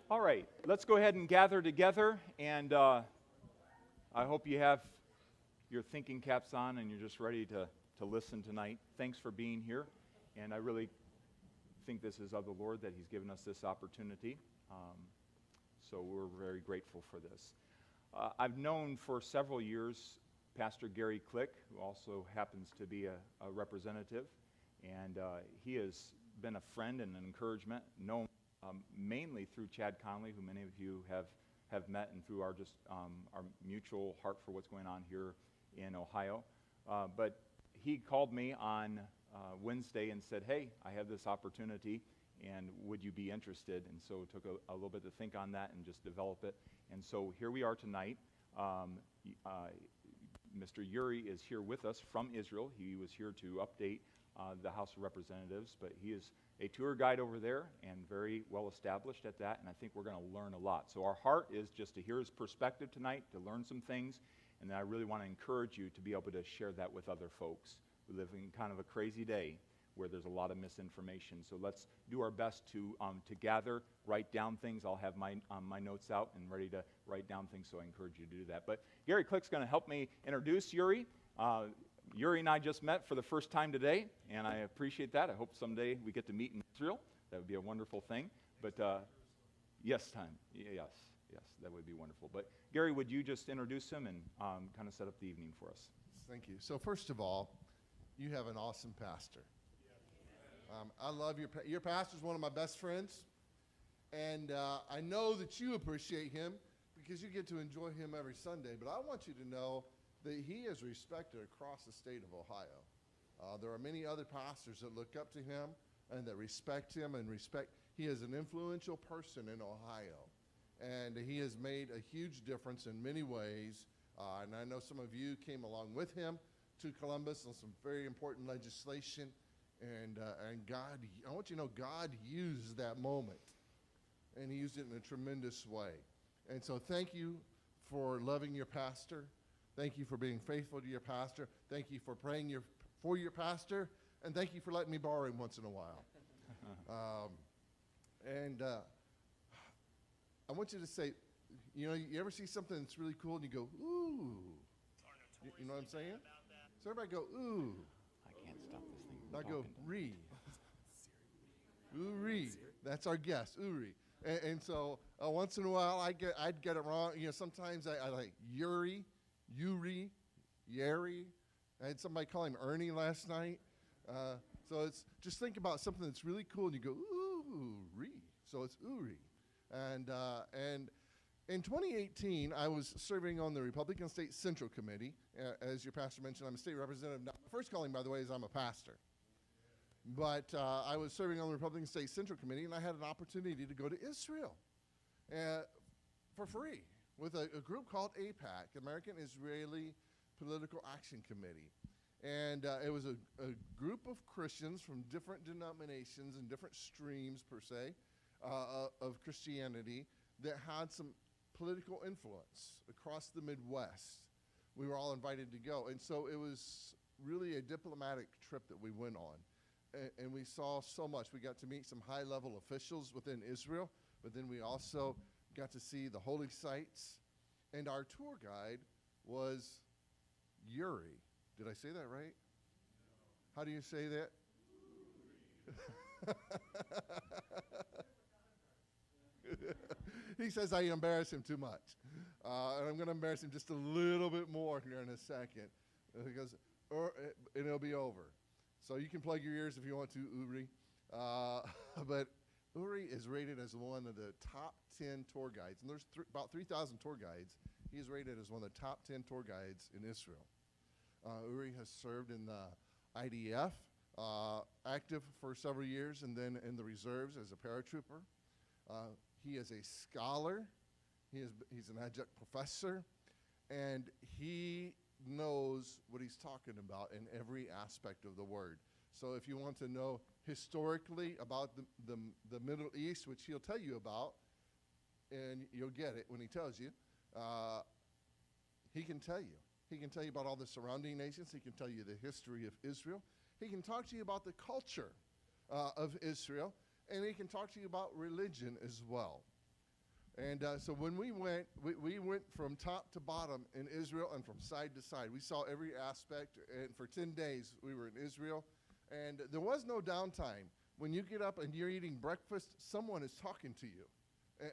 All right, let's go ahead and gather together, and I hope you have your thinking caps on and you're just ready to listen tonight. Thanks for being here, and I really think this is of the Lord that He's given us this opportunity, so we're very grateful for this. I've known for several years Pastor Gary Click, who also happens to be a representative, and he has been a friend and an encouragement, known mainly through Chad Conley, who many of you have met, and through our mutual heart for what's going on here in Ohio. But he called me on Wednesday and said, hey, I have this opportunity, and would you be interested? And so it took a little bit to think on that and just develop it. And so here we are tonight. Mr. Uri is here with us from Israel. He was here to update the House of Representatives, but he is a tour guide over there and very well established at that, and I think we're going to learn a lot. So our heart is just to hear his perspective tonight, to learn some things, and then I really want to encourage you to be able to share that with other folks. We live in kind of a crazy day where there's a lot of misinformation, so let's do our best to gather, write down things. I'll have my notes out and ready to write down things, so I encourage you to do that. But Gary Click's going to help me introduce Uri. Uri and I just met for the first time today, and I appreciate that. I hope someday we get to meet in Israel. That would be a wonderful thing. But yes, that would be wonderful. But Gary, would you just introduce him and kind of set up the evening for us? Thank you. So first of all, you have an awesome pastor. I love your pastor's one of my best friends, and I know that you appreciate him because you get to enjoy him every Sunday. But I want you to know that he is respected across the state of Ohio. There are many other pastors that look up to him and that respect him and respect. He is an influential person in Ohio, and he has made a huge difference in many ways. And I know some of you came along with him to Columbus on some very important legislation. And God, I want you to know God used that moment, and he used it in a tremendous way. And so thank you for loving your pastor. Thank you for being faithful to your pastor. Thank you for praying for your pastor. And thank you for letting me borrow him once in a while. I want you to say, you ever see something that's really cool and you go, ooh. You know what I'm saying? So everybody go, ooh. I can't stop this thing. Now go, Uri. Uri. That's our guest, Uri. And so once in a while I'd get it wrong. Sometimes I like Uri, Yeri. I had somebody call him Ernie last night. So it's just think about something that's really cool, and you go, ooh, Uri. So it's Uri. And in 2018, I was serving on the Republican State Central Committee. As your pastor mentioned, I'm a state representative. Now, the first calling, by the way, is I'm a pastor. But I was serving on the Republican State Central Committee, and I had an opportunity to go to Israel for free with a group called AIPAC, American Israeli Political Action Committee. And it was a group of Christians from different denominations and different streams, per se, of Christianity that had some political influence across the Midwest. We were all invited to go. And so it was really a diplomatic trip that we went on. And we saw so much. We got to meet some high-level officials within Israel, but then we also got to see the holy sites. And our tour guide was Uri. Did I say that right? No. How do you say that? He says I embarrass him too much. And I'm going to embarrass him just a little bit more here in a second. Because, and it'll be over. So you can plug your ears if you want to, Uri. But Uri is rated as one of the top 10 tour guides. And there's about 3,000 tour guides. He is rated as one of the top 10 tour guides in Israel. Uri has served in the IDF, active for several years, and then in the reserves as a paratrooper. He is a scholar. He's an adjunct professor, and he knows what he's talking about in every aspect of the word. So if you want to know historically about the Middle East, which he'll tell you about, and you'll get it when he tells you, he can tell you. He can tell you about all the surrounding nations. He can tell you the history of Israel. He can talk to you about the culture of Israel, and he can talk to you about religion as well. And so when we went from top to bottom in Israel and from side to side. We saw every aspect, and for 10 days we were in Israel. And there was no downtime. When you get up and you're eating breakfast, someone is talking to you,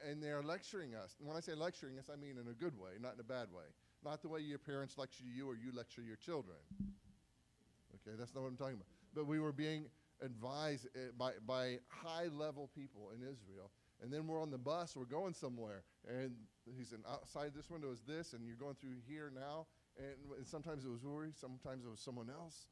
and they're lecturing us. And when I say lecturing us, I mean in a good way, not in a bad way. Not the way your parents lecture you or you lecture your children. Okay, that's not what I'm talking about. But we were being advised by high-level people in Israel. And then we're on the bus, we're going somewhere, and he said, outside this window is this, and you're going through here now. And sometimes it was Uri, sometimes it was someone else.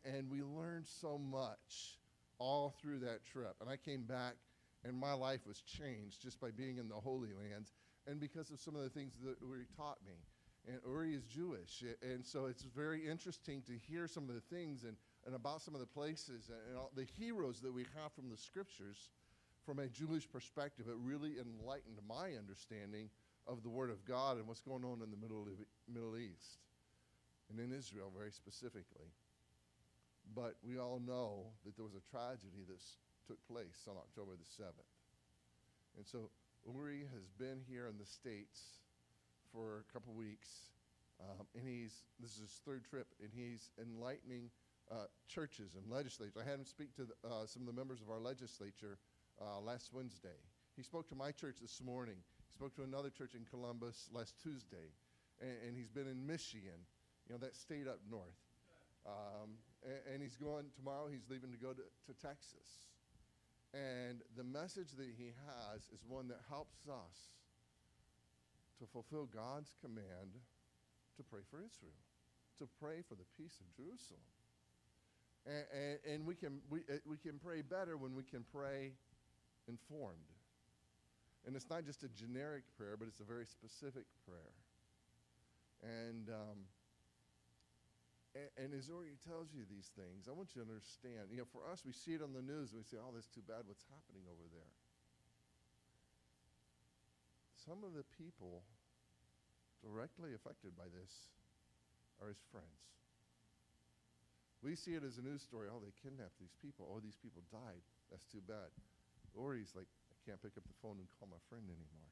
And we learned so much all through that trip. And I came back, and my life was changed just by being in the Holy Lands and because of some of the things that Uri taught me. And Uri is Jewish, and so it's very interesting to hear some of the things and about some of the places and all the heroes that we have from the scriptures from a Jewish perspective. It really enlightened my understanding of the Word of God and what's going on in the Middle East and in Israel very specifically. But we all know that there was a tragedy that took place on October the 7th. And so Uri has been here in the States for a couple weeks, and this is his third trip, and he's enlightening churches and legislators. I had him speak to some of the members of our legislature last Wednesday. He spoke to my church this morning. He spoke to another church in Columbus last Tuesday, and he's been in Michigan, that state up north. And he's going tomorrow. He's leaving to go to Texas. And the message that he has is one that helps us to fulfill God's command to pray for Israel, to pray for the peace of Jerusalem. And we can pray better when we can pray informed. And it's not just a generic prayer, but it's a very specific prayer. And as Uri tells you these things, I want you to understand, for us, we see it on the news and we say, oh, that's too bad what's happening over there. Some of the people directly affected by this are his friends. We see it as a news story. Oh, they kidnapped these people. Oh, these people died. That's too bad. Uri's like, I can't pick up the phone and call my friend anymore.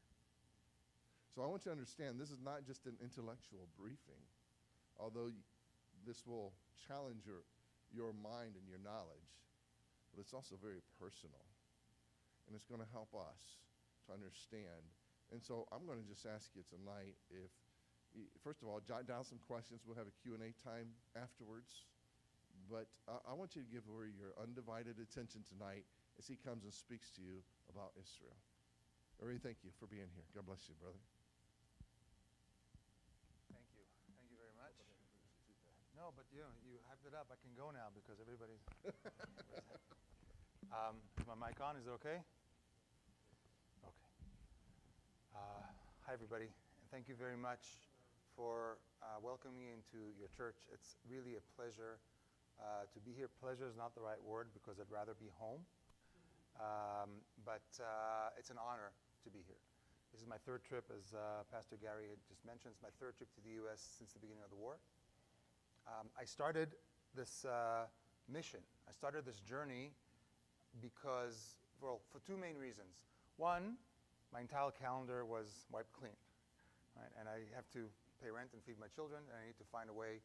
So I want you to understand, this is not just an intellectual briefing, although this will challenge your mind and your knowledge, but it's also very personal, and it's going to help us to understand. And so I'm going to just ask you tonight if, first of all, jot down some questions. We'll have a Q&A time afterwards, but I want you to give Uri your undivided attention tonight as he comes and speaks to you about Israel. Uri, thank you for being here. God bless you, brother. No, but you hyped it up. I can go now because everybody's is my mic on? Is it okay? Okay. Hi, everybody. And thank you very much for welcoming me into your church. It's really a pleasure to be here. Pleasure is not the right word because I'd rather be home. But it's an honor to be here. This is my third trip, as Pastor Gary had just mentioned. It's my third trip to the U.S. since the beginning of the war. I started this mission. I started this journey because, for two main reasons. One, my entire calendar was wiped clean, right? And I have to pay rent and feed my children, and I need to find a way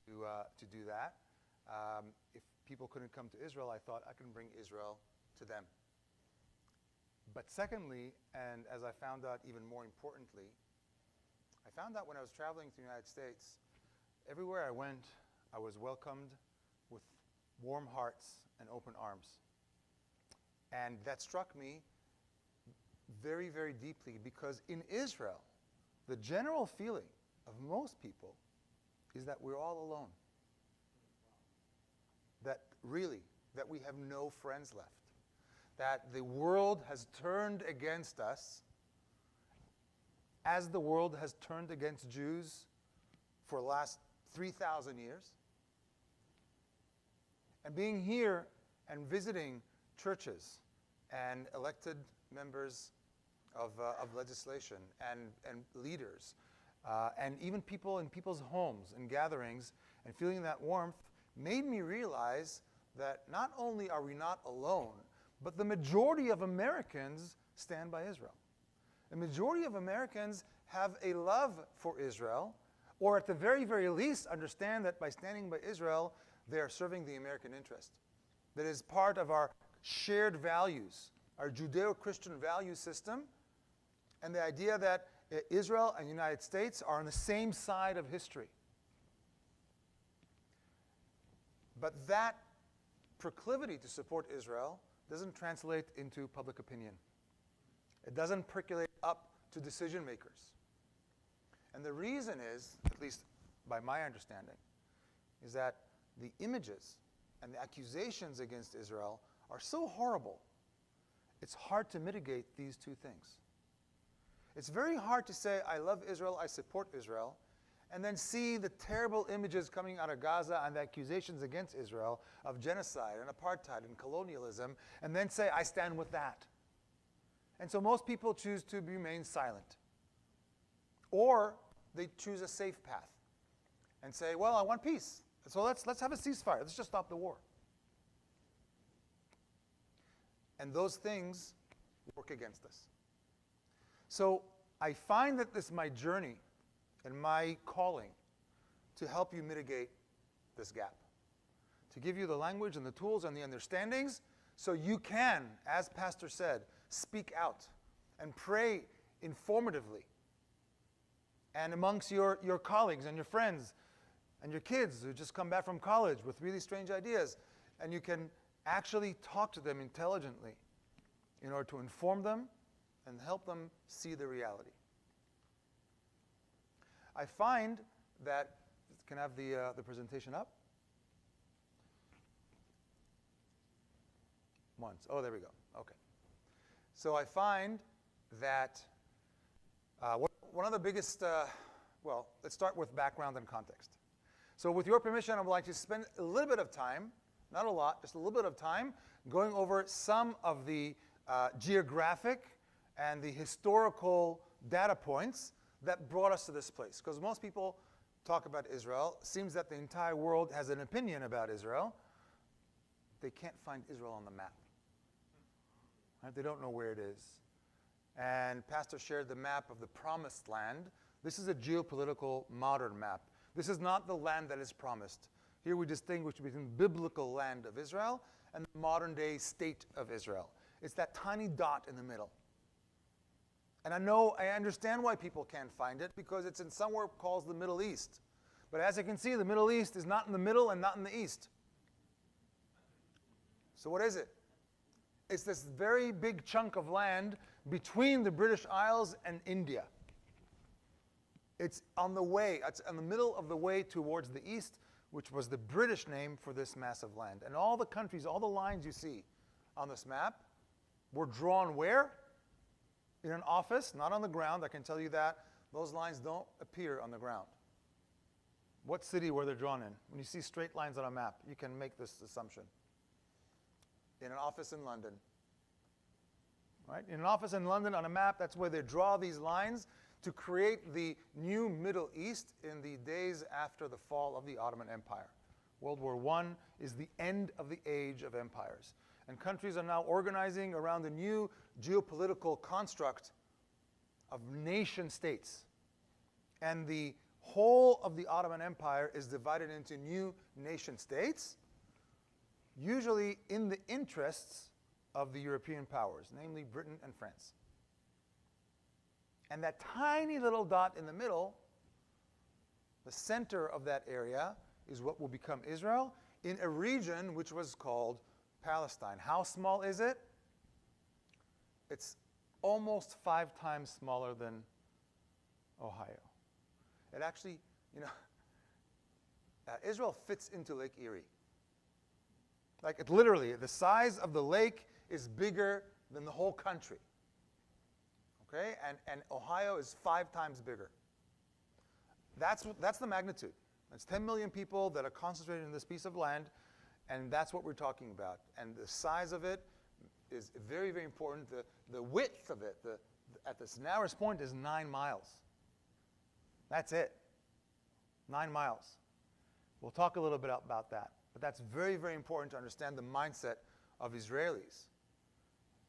to do that. If people couldn't come to Israel, I thought I can bring Israel to them. But secondly, and as I found out even more importantly, I found out when I was traveling to the United States, everywhere I went, I was welcomed with warm hearts and open arms. And that struck me very, very deeply because in Israel, the general feeling of most people is that we're all alone. That we have no friends left. That the world has turned against us as the world has turned against Jews for the last 3,000 years. And being here and visiting churches and elected members of legislation and leaders and even people in people's homes and gatherings and feeling that warmth made me realize that not only are we not alone, but the majority of Americans stand by Israel. The majority of Americans have a love for Israel, or at the very, very least understand that by standing by Israel, they are serving the American interest. That is part of our shared values, our Judeo-Christian value system, and the idea that Israel and the United States are on the same side of history. But that proclivity to support Israel doesn't translate into public opinion. It doesn't percolate up to decision makers. And the reason is, at least by my understanding, is that the images and the accusations against Israel are so horrible, it's hard to mitigate these two things. It's very hard to say, I love Israel, I support Israel, and then see the terrible images coming out of Gaza and the accusations against Israel of genocide and apartheid and colonialism, and then say, I stand with that. And so most people choose to remain silent. Or they choose a safe path and say, well, I want peace. So let's have a ceasefire. Let's just stop the war. And those things work against us. So I find that this is my journey and my calling to help you mitigate this gap, to give you the language and the tools and the understandings so you can, as Pastor said, speak out and pray informatively. And amongst your colleagues and your friends and your kids who just come back from college with really strange ideas, and you can actually talk to them intelligently in order to inform them and help them see the reality. I find that, can I have the presentation up? Once. Oh, there we go. Okay. So I find that one of the biggest, well, let's start with background and context. So with your permission, I would like to spend a little bit of time, not a lot, just a little bit of time, going over some of the geographic and the historical data points that brought us to this place. Because most people talk about Israel. It seems that the entire world has an opinion about Israel. They can't find Israel on the map. Right? They don't know where it is. And Pastor shared the map of the Promised Land. This is a geopolitical modern map. This is not the land that is promised. Here we distinguish between the biblical land of Israel and the modern day state of Israel. It's that tiny dot in the middle. And I understand why people can't find it, because it's in somewhere called the Middle East. But as you can see, the Middle East is not in the middle and not in the east. So what is it? It's this very big chunk of land between the British Isles and India. It's on the way, it's in the middle of the way towards the east, which was the British name for this massive land. And all the countries, all the lines you see on this map were drawn where? In an office, not on the ground. I can tell you that. Those lines don't appear on the ground. What city were they drawn in? When you see straight lines on a map, you can make this assumption. In an office in London. Right? In an office in London on a map, that's where they draw these lines to create the new Middle East in the days after the fall of the Ottoman Empire. World War I is the end of the age of empires. And countries are now organizing around the new geopolitical construct of nation states. And the whole of the Ottoman Empire is divided into new nation states, usually in the interests of the European powers, namely Britain and France. And that tiny little dot in the middle, the center of that area, is what will become Israel in a region which was called Palestine. How small is it? It's almost 5 times smaller than Ohio. It actually, Israel fits into Lake Erie. Like, it literally, the size of the lake is bigger than the whole country. Okay? And Ohio is 5 times bigger. That's the magnitude. That's 10 million people that are concentrated in this piece of land, and that's what we're talking about. And the size of it is very, very important. The width of it, at this narrowest point, is 9 miles. That's it. 9 miles. We'll talk a little bit about that. But that's very, very important to understand the mindset of Israelis.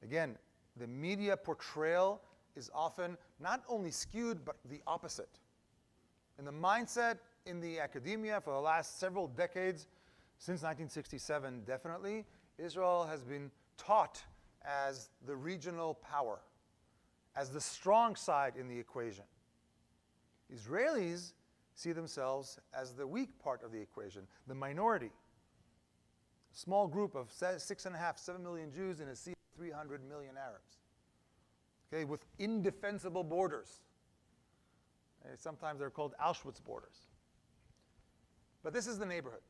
Again, the media portrayal is often not only skewed, but the opposite. In the mindset in the academia for the last several decades, since 1967 definitely, Israel has been taught as the regional power, as the strong side in the equation. Israelis see themselves as the weak part of the equation, the minority. A small group of 6.5, 7 million Jews in a sea of 300 million Arabs. Okay, with indefensible borders. Sometimes they're called Auschwitz borders. But this is the neighborhood.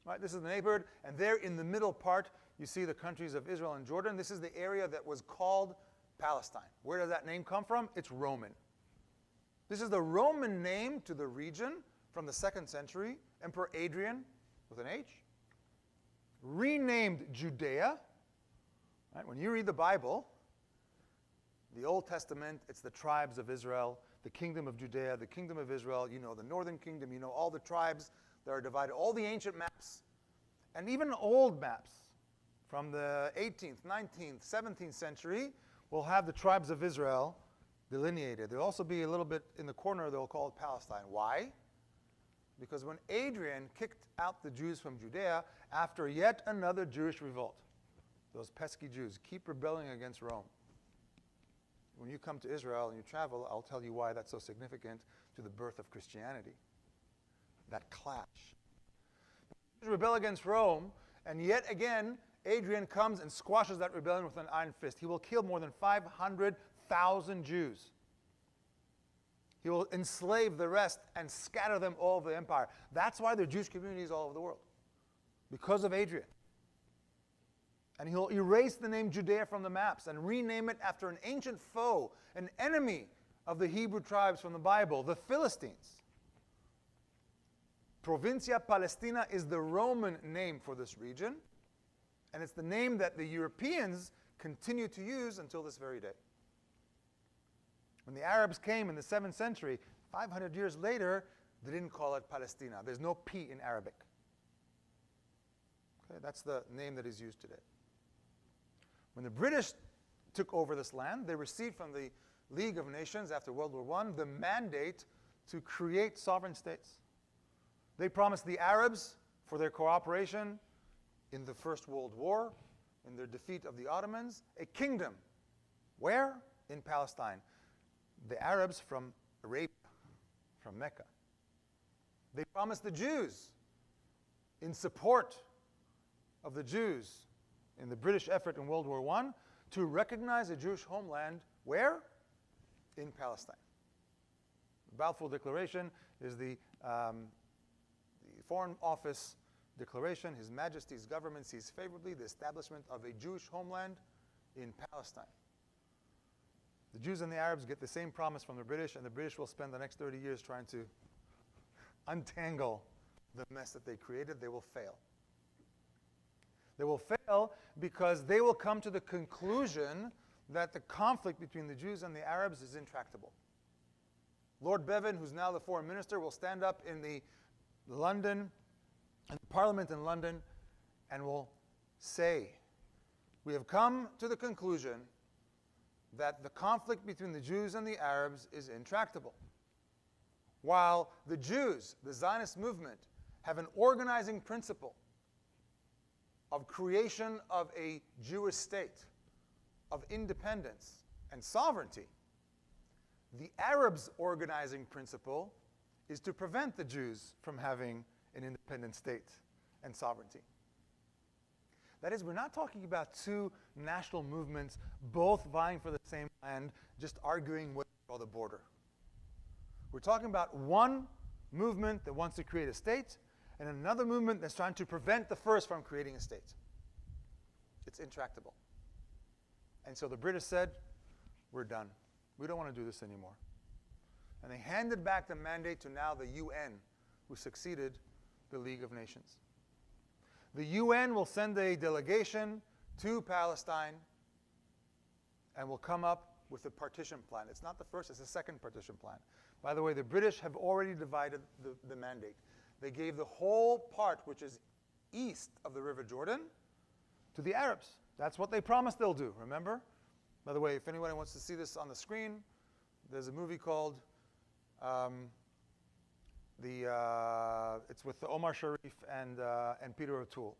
Right? This is the neighborhood, and there in the middle part, you see the countries of Israel and Jordan. This is the area that was called Palestine. Where does that name come from? It's Roman. This is the Roman name to the region from the 2nd century. Emperor Adrian, with an H, renamed Judea. Right? When you read the Bible, the Old Testament, it's the tribes of Israel, the kingdom of Judea, the kingdom of Israel, you know the northern kingdom, you know all the tribes that are divided, all the ancient maps, and even old maps from the 18th, 19th, 17th century will have the tribes of Israel delineated. There'll also be a little bit in the corner, they'll call it Palestine. Why? Because when Adrian kicked out the Jews from Judea after yet another Jewish revolt, those pesky Jews keep rebelling against Rome. When you come to Israel and you travel, I'll tell you why that's so significant to the birth of Christianity. That clash. Jews rebel against Rome, and yet again, Adrian comes and squashes that rebellion with an iron fist. He will kill more than 500,000 Jews. He will enslave the rest and scatter them all over the empire. That's why there are Jewish communities all over the world. Because of Adrian. And he'll erase the name Judea from the maps and rename it after an ancient foe, an enemy of the Hebrew tribes from the Bible, the Philistines. Provincia Palestina is the Roman name for this region, and it's the name that the Europeans continue to use until this very day. When the Arabs came in the 7th century, 500 years later, they didn't call it Palestina. There's no P in Arabic. Okay, that's the name that is used today. When the British took over this land, they received from the League of Nations after World War I the mandate to create sovereign states. They promised the Arabs, for their cooperation in the First World War, in their defeat of the Ottomans, a kingdom. Where? In Palestine. The Arabs from Arabia, from Mecca. They promised the Jews, in support of the Jews in the British effort in World War I, to recognize a Jewish homeland. Where? In Palestine. The Balfour Declaration is the Foreign Office declaration. His Majesty's government sees favorably the establishment of a Jewish homeland in Palestine. The Jews and the Arabs get the same promise from the British, and the British will spend the next 30 years trying to untangle the mess that they created. They will fail. They will fail because they will come to the conclusion that the conflict between the Jews and the Arabs is intractable. Lord Bevan, who's now the foreign minister, will stand up in the Parliament in London and will say, we have come to the conclusion that the conflict between the Jews and the Arabs is intractable. While the Jews, the Zionist movement, have an organizing principle of creation of a Jewish state, of independence and sovereignty, the Arabs' organizing principle is to prevent the Jews from having an independent state and sovereignty. That is, we're not talking about two national movements both vying for the same land, just arguing where to draw the border. We're talking about one movement that wants to create a state and another movement that's trying to prevent the first from creating a state. It's intractable. And so the British said, we're done. We don't want to do this anymore. And they handed back the mandate to now the UN, who succeeded the League of Nations. The UN will send a delegation to Palestine and will come up with a partition plan. It's not the first, it's the second partition plan. By the way, the British have already divided the mandate. They gave the whole part, which is east of the River Jordan, to the Arabs. That's what they promised they'll do, remember? By the way, if anybody wants to see this on the screen, there's a movie called, it's with Omar Sharif and Peter O'Toole.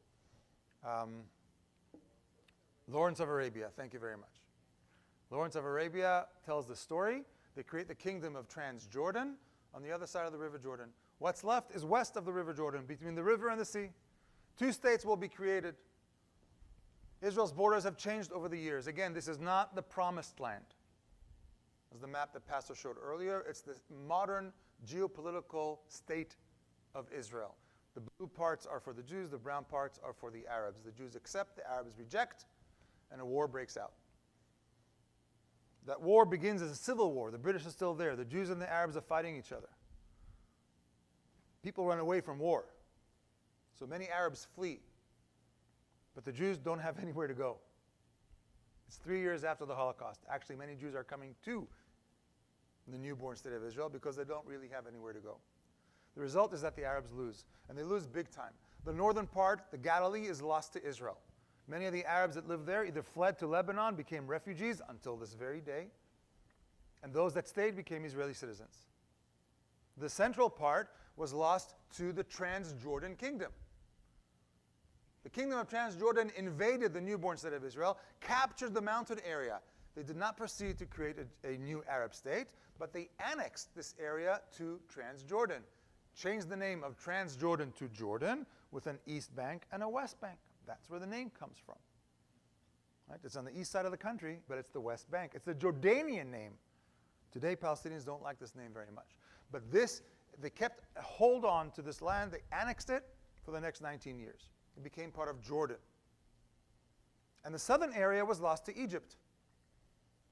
Lawrence of Arabia, thank you very much. Lawrence of Arabia tells the story. They create the kingdom of Transjordan on the other side of the River Jordan. What's left is west of the River Jordan, between the river and the sea. 2 states will be created. Israel's borders have changed over the years. Again, this is not the promised land. As the map that Pastor showed earlier, it's the modern geopolitical state of Israel. The blue parts are for the Jews, the brown parts are for the Arabs. The Jews accept, the Arabs reject, and a war breaks out. That war begins as a civil war. The British are still there. The Jews and the Arabs are fighting each other. People run away from war. So many Arabs flee. But the Jews don't have anywhere to go. It's 3 years after the Holocaust. Actually, many Jews are coming to the newborn state of Israel because they don't really have anywhere to go. The result is that the Arabs lose, and they lose big time. The northern part, the Galilee, is lost to Israel. Many of the Arabs that lived there either fled to Lebanon, became refugees until this very day, and those that stayed became Israeli citizens. The central part was lost to the Transjordan kingdom. The kingdom of Transjordan invaded the newborn state of Israel, captured the mountain area. They did not proceed to create a new Arab state, but they annexed this area to Transjordan, changed the name of Transjordan to Jordan with an east bank and a west bank. That's where the name comes from. Right? It's on the east side of the country, but it's the West Bank. It's the Jordanian name. Today, Palestinians don't like this name very much. But they kept a hold on to this land. They annexed it for the next 19 years. It became part of Jordan. And the southern area was lost to Egypt.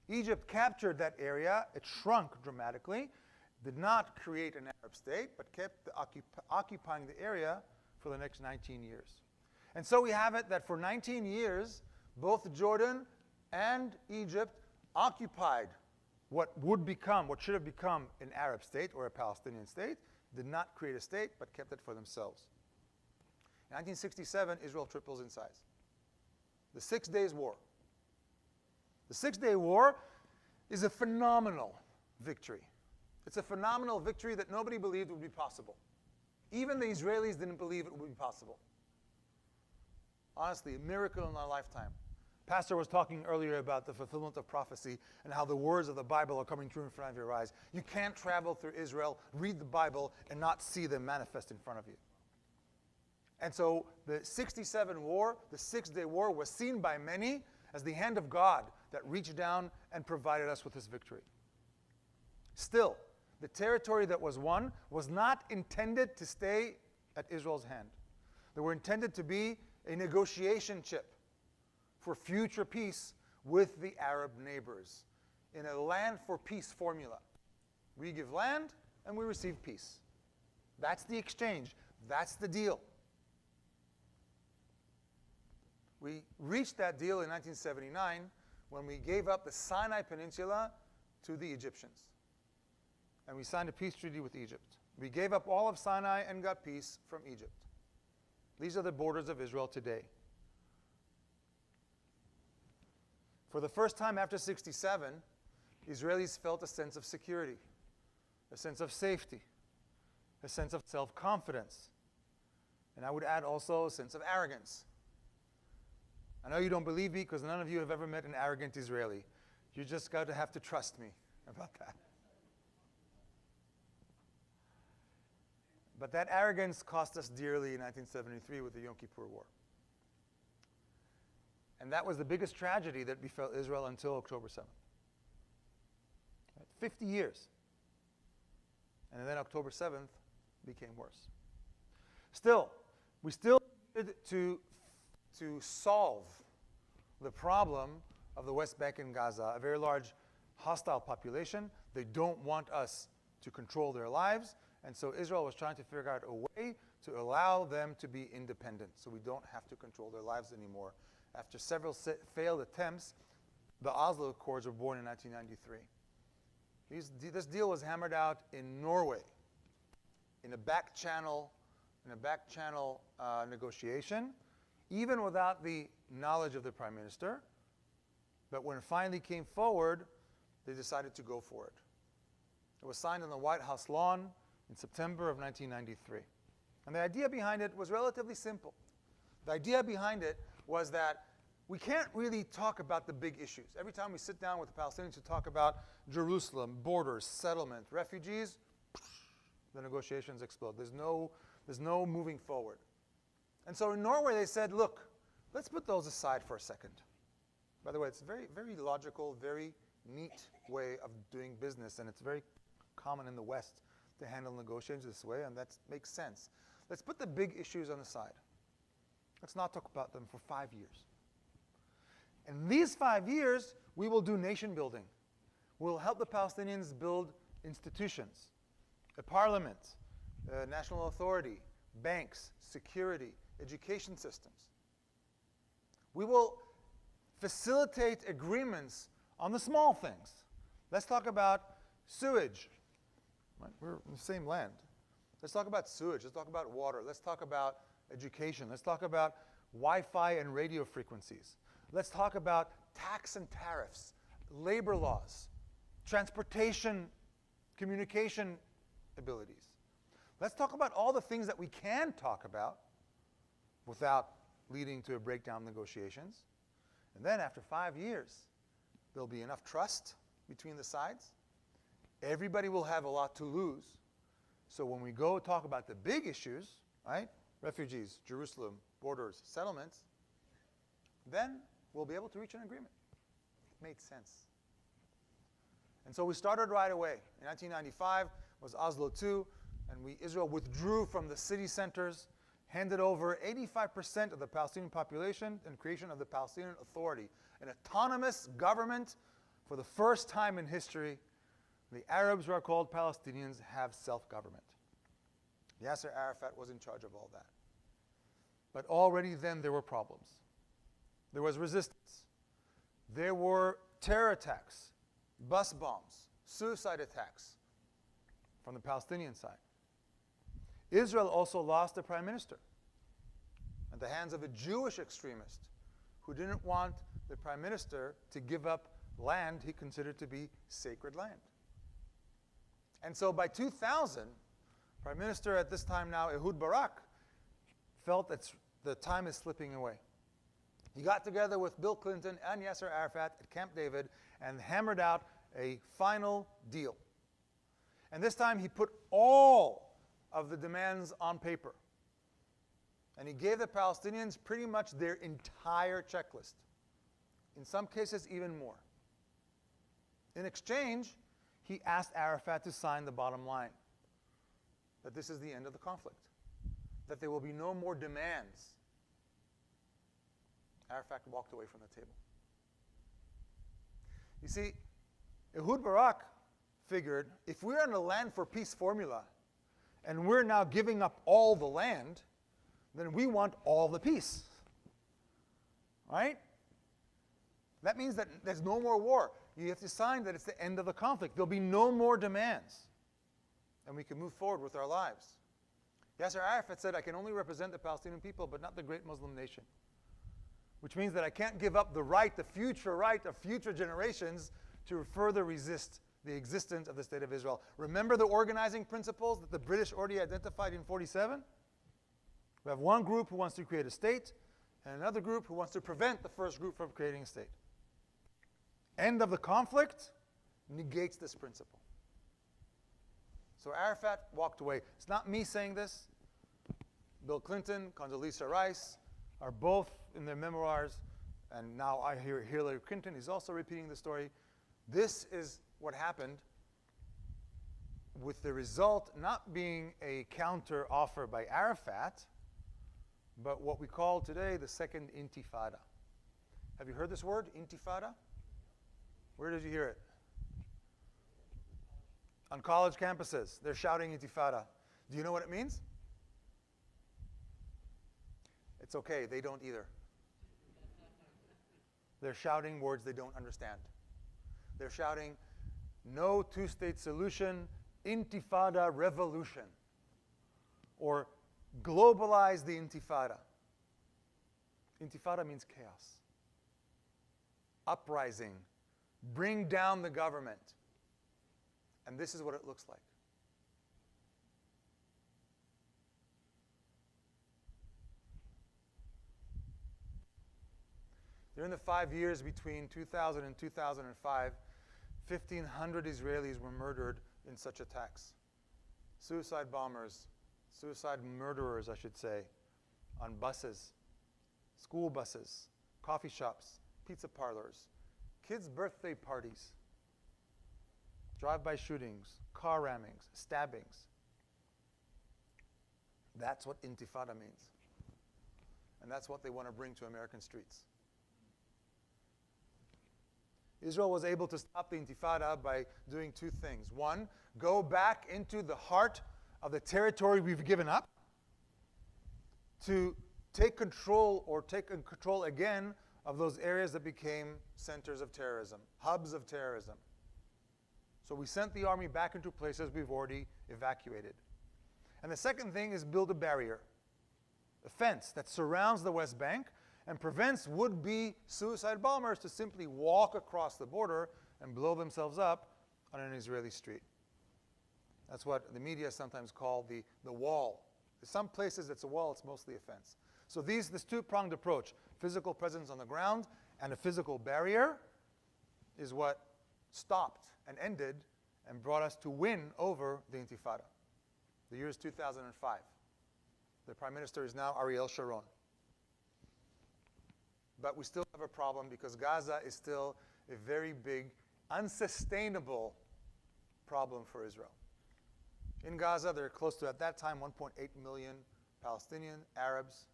Egypt captured that area. It shrunk dramatically, did not create an Arab state, but kept occupying the area for the next 19 years. And so we have it that for 19 years, both Jordan and Egypt occupied what should have become an Arab state or a Palestinian state, did not create a state, but kept it for themselves. In 1967, Israel triples in size. The 6 Days War. The 6 Day War is a phenomenal victory. It's a phenomenal victory that nobody believed would be possible. Even the Israelis didn't believe it would be possible. Honestly, a miracle in our lifetime. Pastor was talking earlier about the fulfillment of prophecy and how the words of the Bible are coming true in front of your eyes. You can't travel through Israel, read the Bible, and not see them manifest in front of you. And so the 67 war, the 6 Day War, was seen by many as the hand of God that reached down and provided us with this victory. Still, the territory that was won was not intended to stay at Israel's hand. They were intended to be a negotiation chip for future peace with the Arab neighbors in a land for peace formula. We give land and we receive peace. That's the exchange. That's the deal. We reached that deal in 1979 when we gave up the Sinai Peninsula to the Egyptians. And we signed a peace treaty with Egypt. We gave up all of Sinai and got peace from Egypt. These are the borders of Israel today. For the first time after 67, Israelis felt a sense of security, a sense of safety, a sense of self-confidence, and I would add also a sense of arrogance. I know you don't believe me because none of you have ever met an arrogant Israeli. You just got to have to trust me about that. But that arrogance cost us dearly in 1973 with the Yom Kippur War. And that was the biggest tragedy that befell Israel until October 7th. 50 years. And then October 7th became worse. Still, we still needed to solve the problem of the West Bank and Gaza, a very large hostile population. They don't want us to control their lives. And so Israel was trying to figure out a way to allow them to be independent so we don't have to control their lives anymore. After several failed attempts, the Oslo Accords were born in 1993. This deal was hammered out in Norway in a back channel negotiation, even without the knowledge of the Prime Minister. But when it finally came forward, they decided to go for it. It was signed on the White House lawn in September of 1993. And the idea behind it was relatively simple. The idea behind it was that we can't really talk about the big issues. Every time we sit down with the Palestinians to talk about Jerusalem, borders, settlement, refugees, the negotiations explode. There's no moving forward. And so in Norway they said, look, let's put those aside for a second. By the way, it's a very, very logical, very neat way of doing business, and it's very common in the West to handle negotiations this way, and that makes sense. Let's put the big issues on the side. Let's not talk about them for 5 years. And these 5 years, we will do nation building. We'll help the Palestinians build institutions, a parliament, a national authority, banks, security, education systems. We will facilitate agreements on the small things. Let's talk about sewage. Right? We're in the same land. Let's talk about sewage. Let's talk about water. Let's talk about education. Let's talk about Wi-Fi and radio frequencies. Let's talk about tax and tariffs, labor laws, transportation, communication abilities. Let's talk about all the things that we can talk about without leading to a breakdown in negotiations. And then after 5 years, there'll be enough trust between the sides. Everybody will have a lot to lose. So when we go talk about the big issues, right? Refugees, Jerusalem, borders, settlements, then we'll be able to reach an agreement. It made sense. And so we started right away. In 1995 was Oslo II, and Israel withdrew from the city centers, handed over 85% of the Palestinian population and creation of the Palestinian Authority, an autonomous government. For the first time in history, the Arabs who are called Palestinians have self-government. Yasser Arafat was in charge of all that. But already then there were problems. There was resistance. There were terror attacks, bus bombs, suicide attacks from the Palestinian side. Israel also lost a prime minister at the hands of a Jewish extremist who didn't want the prime minister to give up land he considered to be sacred land. And so by 2000, Prime Minister at this time now, Ehud Barak, felt that the time is slipping away. He got together with Bill Clinton and Yasser Arafat at Camp David and hammered out a final deal. And this time he put all of the demands on paper. And he gave the Palestinians pretty much their entire checklist. In some cases, even more. In exchange, he asked Arafat to sign the bottom line, that this is the end of the conflict, that there will be no more demands. Arafat walked away from the table. You see, Ehud Barak figured, if we're on a land for peace formula, and we're now giving up all the land, then we want all the peace. Right? That means that there's no more war. You have to sign that it's the end of the conflict. There'll be no more demands. And we can move forward with our lives. Yasser Arafat said, I can only represent the Palestinian people, but not the great Muslim nation. Which means that I can't give up the right of future generations to further resist the existence of the State of Israel. Remember the organizing principles that the British already identified in 1947? We have one group who wants to create a state, and another group who wants to prevent the first group from creating a state. End of the conflict negates this principle. So Arafat walked away. It's not me saying this. Bill Clinton, Condoleezza Rice are both in their memoirs, and now I hear Hillary Clinton is also repeating the story. This is what happened, with the result not being a counter offer by Arafat, but what we call today the Second Intifada. Have you heard this word, Intifada? Where did you hear it? On college campuses. They're shouting Intifada. Do you know what it means? It's okay, they don't either. They're shouting words they don't understand. They're shouting, no two-state solution, Intifada revolution. Or globalize the Intifada. Intifada means chaos. uprising, bring down the government. And this is what it looks like. During the 5 years between 2000 and 2005, 1,500 Israelis were murdered in such attacks. Suicide bombers, suicide murderers, I should say, on buses, school buses, coffee shops, pizza parlors, kids' birthday parties, drive-by shootings, car rammings, stabbings. That's what intifada means. And that's what they want to bring to American streets. Israel was able to stop the intifada by doing two things. One, go back into the heart of the territory we've given up to take control again of those areas that became centers of terrorism, hubs of terrorism. So we sent the army back into places we've already evacuated. And the second thing is build a barrier, a fence that surrounds the West Bank and prevents would-be suicide bombers to simply walk across the border and blow themselves up on an Israeli street. That's what the media sometimes call the wall. In some places it's a wall, it's mostly a fence. So this two-pronged approach, physical presence on the ground and a physical barrier, is what stopped and ended and brought us to win over the Intifada. The year is 2005. The Prime Minister is now Ariel Sharon. But we still have a problem because Gaza is still a very big, unsustainable problem for Israel. In Gaza, there are close to, at that time, 1.8 million Palestinian Arabs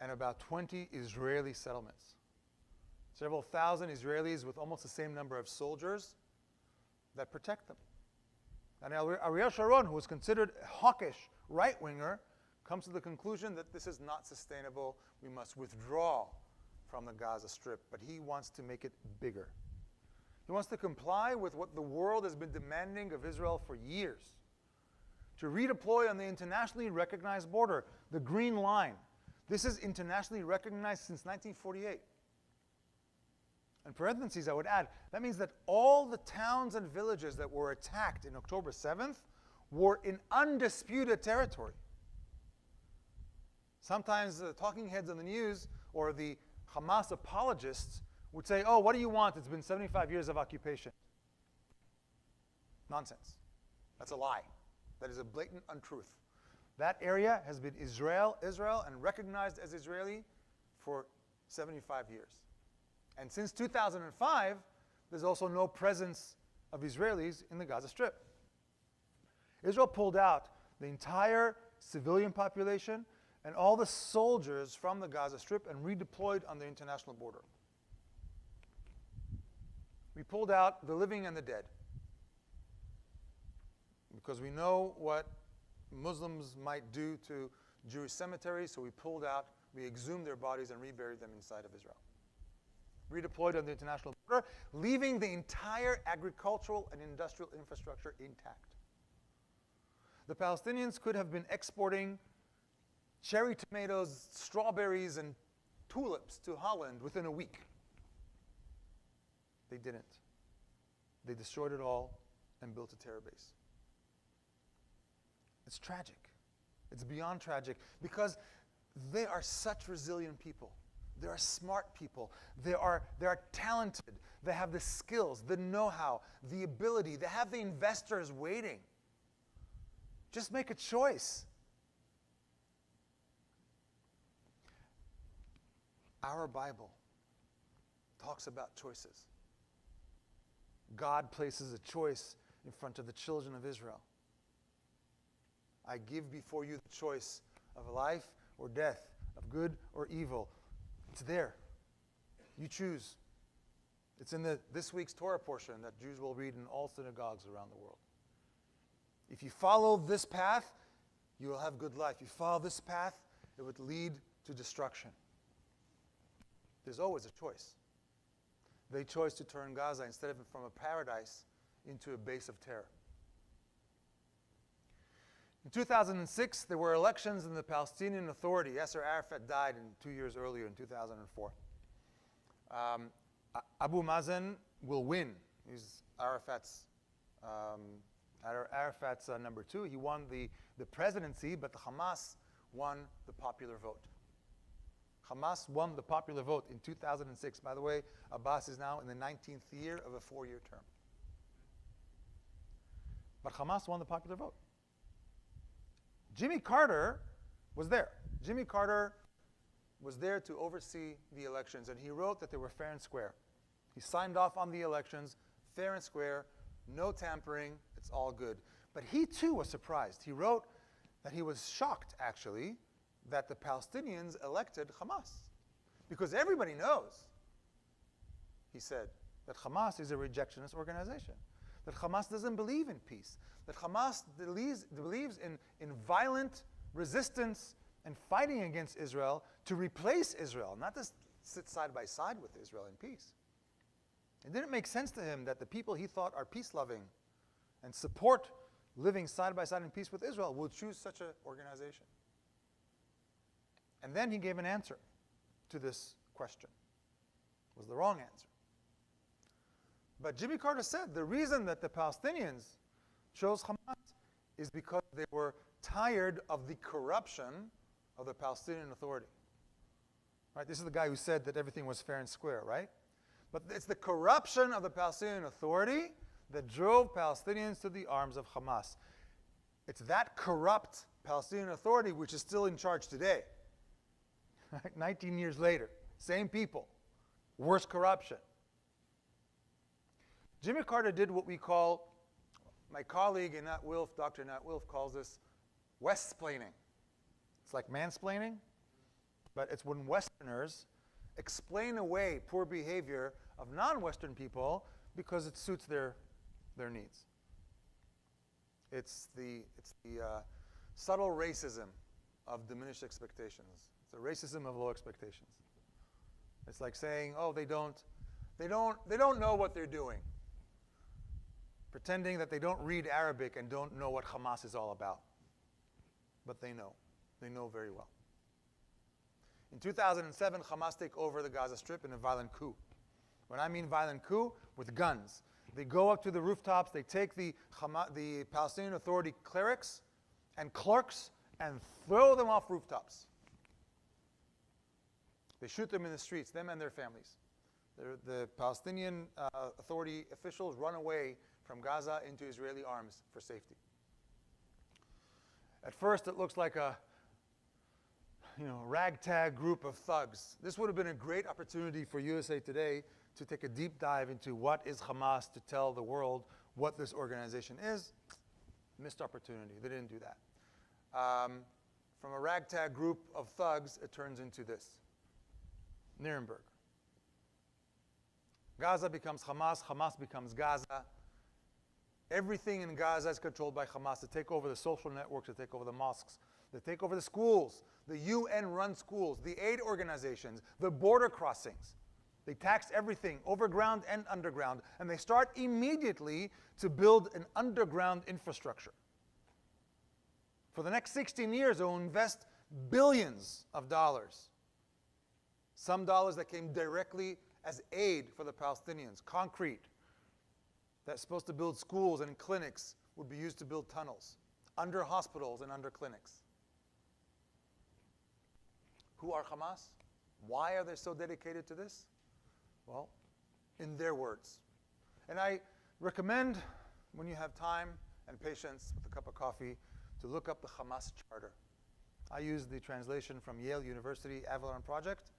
and about 20 Israeli settlements. Several thousand Israelis with almost the same number of soldiers that protect them. And Ariel Sharon, who was considered a hawkish right-winger, comes to the conclusion that this is not sustainable. We must withdraw from the Gaza Strip, but he wants to make it bigger. He wants to comply with what the world has been demanding of Israel for years, to redeploy on the internationally recognized border, the Green Line. This is internationally recognized since 1948. In parentheses, I would add, that means that all the towns and villages that were attacked in October 7th were in undisputed territory. Sometimes the talking heads on the news or the Hamas apologists would say, oh, what do you want? It's been 75 years of occupation. Nonsense. That's a lie. That is a blatant untruth. That area has been Israel and recognized as Israeli for 75 years. And since 2005, there's also no presence of Israelis in the Gaza Strip. Israel pulled out the entire civilian population and all the soldiers from the Gaza Strip and redeployed on the international border. We pulled out the living and the dead because we know what Muslims might do to Jewish cemeteries, so we exhumed their bodies and reburied them inside of Israel. Redeployed on the international border, leaving the entire agricultural and industrial infrastructure intact. The Palestinians could have been exporting cherry tomatoes, strawberries, and tulips to Holland within a week. They didn't. They destroyed it all and built a terror base. It's tragic. It's beyond tragic because they are such resilient people. They are smart people. They are talented. They have the skills, the know-how, the ability. They have the investors waiting. Just make a choice. Our Bible talks about choices. God places a choice in front of the children of Israel. I give before you the choice of life or death, of good or evil. It's there. You choose. It's in this week's Torah portion that Jews will read in all synagogues around the world. If you follow this path, you will have good life. If you follow this path, it would lead to destruction. There's always a choice. They chose to turn Gaza, instead of from a paradise, into a base of terror. In 2006, there were elections in the Palestinian Authority. Yasser Arafat died 2 years earlier in 2004. Abu Mazen will win. He's Arafat's number 2. He won the presidency, but the Hamas won the popular vote. Hamas won the popular vote in 2006. By the way, Abbas is now in the 19th year of a 4-year term. But Hamas won the popular vote. Jimmy Carter was there. Jimmy Carter was there to oversee the elections, and he wrote that they were fair and square. He signed off on the elections, fair and square, no tampering, it's all good. But he too was surprised. He wrote that he was shocked, actually, that the Palestinians elected Hamas. Because everybody knows, he said, that Hamas is a rejectionist organization, that Hamas doesn't believe in peace, that Hamas believes in violent resistance and fighting against Israel to replace Israel, not to sit side by side with Israel in peace. It didn't make sense to him that the people he thought are peace-loving and support living side by side in peace with Israel would choose such an organization. And then he gave an answer to this question. It was the wrong answer. But Jimmy Carter said the reason that the Palestinians chose Hamas is because they were tired of the corruption of the Palestinian Authority. Right? This is the guy who said that everything was fair and square, right? But it's the corruption of the Palestinian Authority that drove Palestinians to the arms of Hamas. It's that corrupt Palestinian Authority which is still in charge today. 19 years later, same people, worse corruption. Jimmy Carter did what we call, my colleague Inat Wilf, Dr. Inat Wilf, calls this Westsplaining. It's like mansplaining, but it's when Westerners explain away poor behavior of non-Western people because it suits their needs. It's the subtle racism of diminished expectations. It's the racism of low expectations. It's like saying, oh, they don't know what they're doing. Pretending that they don't read Arabic and don't know what Hamas is all about. But they know. They know very well. In 2007, Hamas take over the Gaza Strip in a violent coup. When I mean violent coup, with guns. They go up to the rooftops, they take the Palestinian Authority clerics and clerks and throw them off rooftops. They shoot them in the streets, them and their families. The Palestinian Authority officials run away from Gaza into Israeli arms for safety. At first, it looks like a ragtag group of thugs. This would have been a great opportunity for USA Today to take a deep dive into what is Hamas, to tell the world what this organization is. Missed opportunity. They didn't do that. From a ragtag group of thugs, it turns into this. Nuremberg. Gaza becomes Hamas, Hamas becomes Gaza. Everything in Gaza is controlled by Hamas. They take over the social networks, they take over the mosques, they take over the schools, the UN-run schools, the aid organizations, the border crossings. They tax everything, overground and underground, and they start immediately to build an underground infrastructure. For the next 16 years, they will invest billions of dollars. Some dollars that came directly as aid for the Palestinians, concrete, that's supposed to build schools and clinics, would be used to build tunnels, under hospitals and under clinics. Who are Hamas? Why are they so dedicated to this? Well, in their words. And I recommend, when you have time and patience with a cup of coffee, to look up the Hamas Charter. I use the translation from Yale University Avalon Project,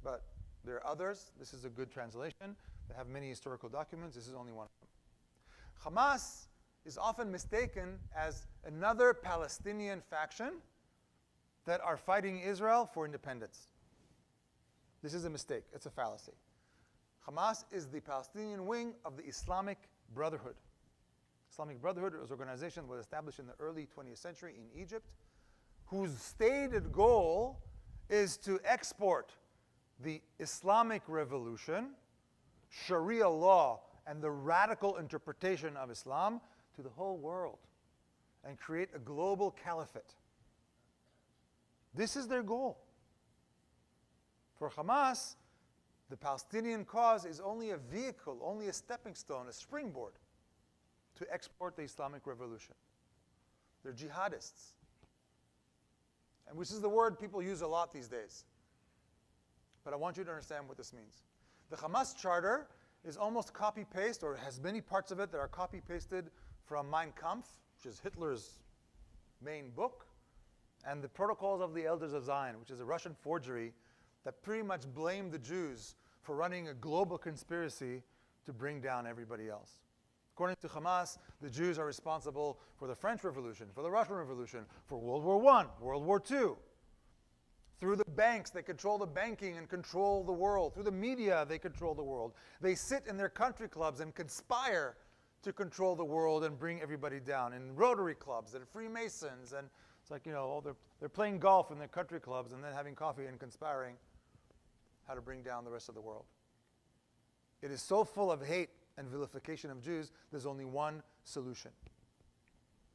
but there are others. This is a good translation. They have many historical documents. This is only one of them. Hamas is often mistaken as another Palestinian faction that are fighting Israel for independence. This is a mistake. It's a fallacy. Hamas is the Palestinian wing of the Islamic Brotherhood. Islamic Brotherhood was an organization that was established in the early 20th century in Egypt, whose stated goal is to export the Islamic revolution, Sharia law, and the radical interpretation of Islam to the whole world and create a global caliphate. This is their goal. For Hamas, The Palestinian cause is only a vehicle, only a stepping stone, a springboard to export the Islamic revolution. They're jihadists. And which is the word people use a lot these days. But I want you to understand what this means. The Hamas charter is almost copy-paste, or has many parts of it that are copy-pasted from Mein Kampf, which is Hitler's main book, and the Protocols of the Elders of Zion, which is a Russian forgery that pretty much blamed the Jews for running a global conspiracy to bring down everybody else. According to Hamas, the Jews are responsible for the French Revolution, for the Russian Revolution, for World War I, World War II. Through the banks, they control the banking and control the world. Through the media, they control the world. They sit in their country clubs and conspire to control the world and bring everybody down. In Rotary clubs and Freemasons, and it's like, they're playing golf in their country clubs and then having coffee and conspiring how to bring down the rest of the world. It is so full of hate and vilification of Jews, there's only one solution.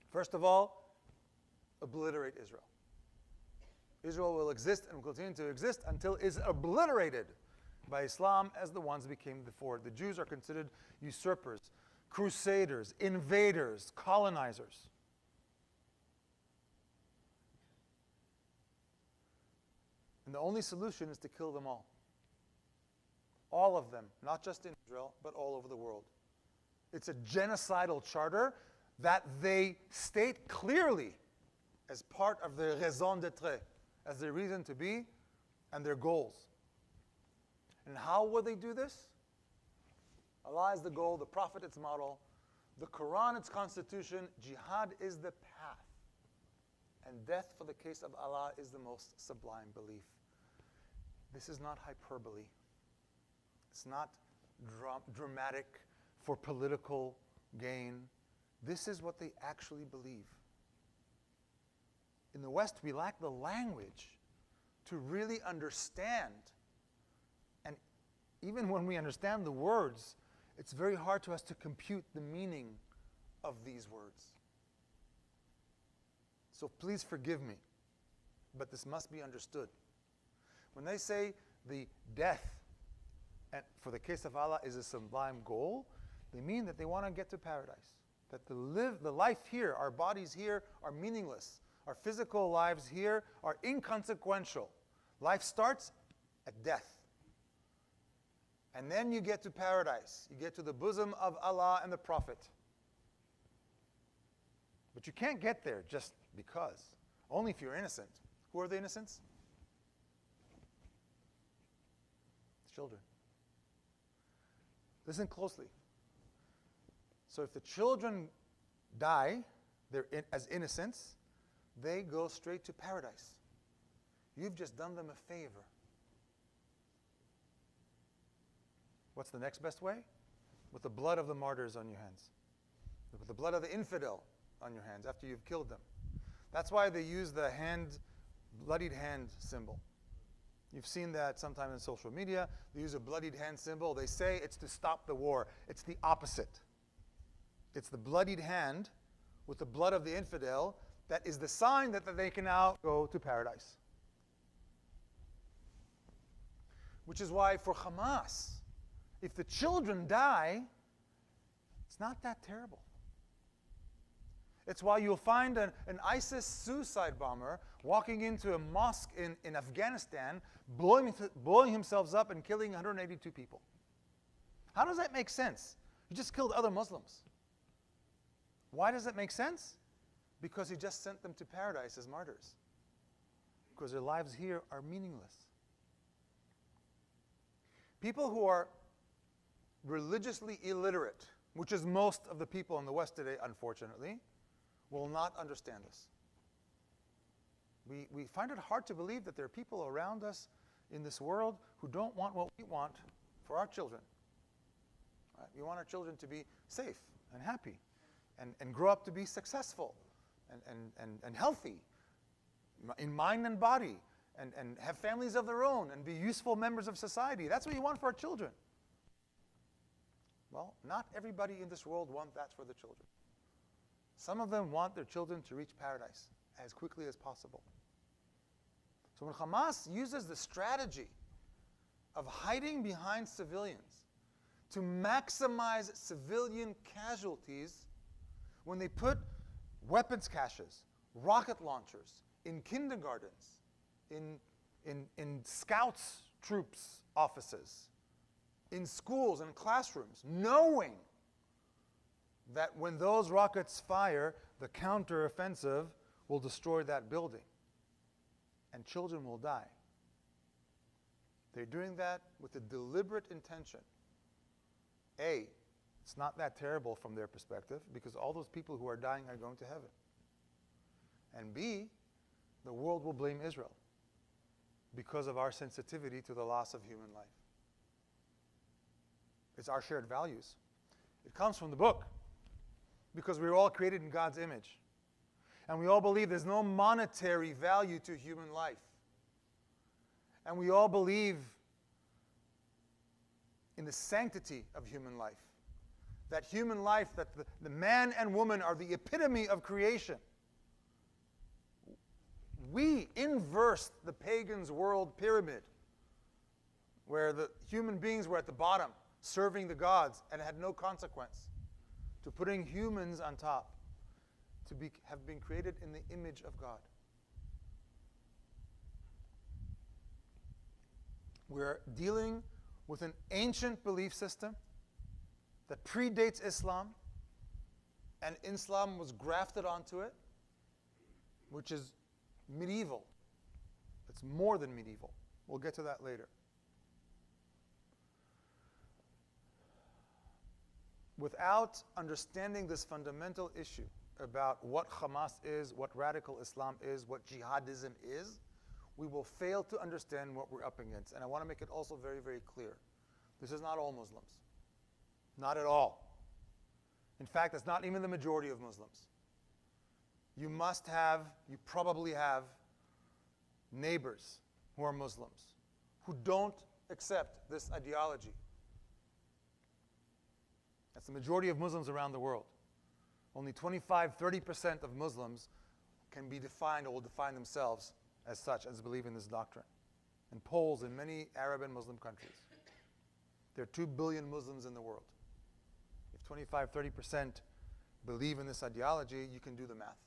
First of all, obliterate Israel. Israel will exist and will continue to exist until it is obliterated by Islam as the ones became before. The Jews are considered usurpers, crusaders, invaders, colonizers. And the only solution is to kill them all. All of them, not just in Israel, but all over the world. It's a genocidal charter that they state clearly as part of their raison d'être, as their reason to be and their goals. And how will they do this? Allah is the goal, the Prophet its model, the Quran its constitution, jihad is the path. And death for the case of Allah is the most sublime belief. This is not hyperbole. It's not dramatic for political gain. This is what they actually believe. In the West, we lack the language to really understand. And even when we understand the words, it's very hard to us to compute the meaning of these words. So please forgive me, but this must be understood. When they say the death, and for the case of Allah, is a sublime goal, they mean that they want to get to paradise. That the life here, our bodies here, are meaningless. Our physical lives here are inconsequential. Life starts at death. And then you get to paradise. You get to the bosom of Allah and the Prophet. But you can't get there just because. Only if you're innocent. Who are the innocents? Children. Listen closely. So if the children die as innocents, they go straight to paradise. You've just done them a favor. What's the next best way? With the blood of the martyrs on your hands. With the blood of the infidel on your hands after you've killed them. That's why they use the bloodied hand symbol. You've seen that sometime in social media. They use a bloodied hand symbol. They say it's to stop the war. It's the opposite. It's the bloodied hand with the blood of the infidel that is the sign that they can now go to paradise. Which is why for Hamas, if the children die, it's not that terrible. It's why you'll find an ISIS suicide bomber walking into a mosque in Afghanistan, blowing himself up and killing 182 people. How does that make sense? He just killed other Muslims. Why does it make sense? Because he just sent them to paradise as martyrs. Because their lives here are meaningless. People who are religiously illiterate, which is most of the people in the West today, unfortunately, will not understand this. We find it hard to believe that there are people around us in this world who don't want what we want for our children. Right? We want our children to be safe and happy and grow up to be successful and healthy in mind and body and have families of their own and be useful members of society. That's what you want for our children. Well, not everybody in this world wants that for the children. Some of them want their children to reach paradise as quickly as possible. So when Hamas uses the strategy of hiding behind civilians to maximize civilian casualties when they put weapons caches, rocket launchers in kindergartens, in scouts troops offices, in schools and classrooms, knowing that when those rockets fire, the counteroffensive will destroy that building and children will die. They're doing that with a deliberate intention. A, it's not that terrible from their perspective because all those people who are dying are going to heaven. And B, the world will blame Israel because of our sensitivity to the loss of human life. It's our shared values. It comes from the book because we were all created in God's image. And we all believe there's no monetary value to human life. And we all believe in the sanctity of human life. That human life, that the man and woman are the epitome of creation. We inversed the pagans' world pyramid, where the human beings were at the bottom, serving the gods, and it had no consequence, to putting humans on top, to have been created in the image of God. We're dealing with an ancient belief system that predates Islam, and Islam was grafted onto it, which is medieval. It's more than medieval. We'll get to that later. Without understanding this fundamental issue about what Hamas is, what radical Islam is, what jihadism is, we will fail to understand what we're up against. And I want to make it also very, very clear. This is not all Muslims. Not at all. In fact, it's not even the majority of Muslims. You probably have neighbors who are Muslims who don't accept this ideology. That's the majority of Muslims around the world. Only 25-30% of Muslims can be defined or will define themselves as such, as believe in this doctrine. And polls in many Arab and Muslim countries. There are 2 billion Muslims in the world. If 25-30% believe in this ideology, you can do the math.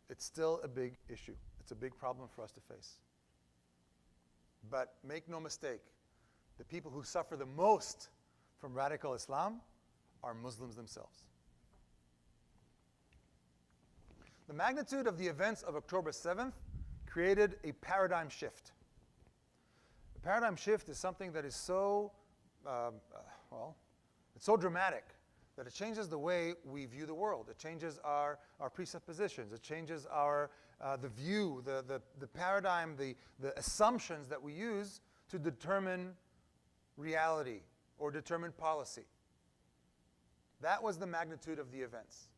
It's still a big issue. It's a big problem for us to face. But make no mistake, the people who suffer the most from radical Islam are Muslims themselves. The magnitude of the events of October 7th created a paradigm shift. A paradigm shift is something that is so, it's so dramatic that it changes the way we view the world. It changes our presuppositions. It changes the view, the paradigm, the assumptions that we use to determine reality or determine policy. That was the magnitude of the events.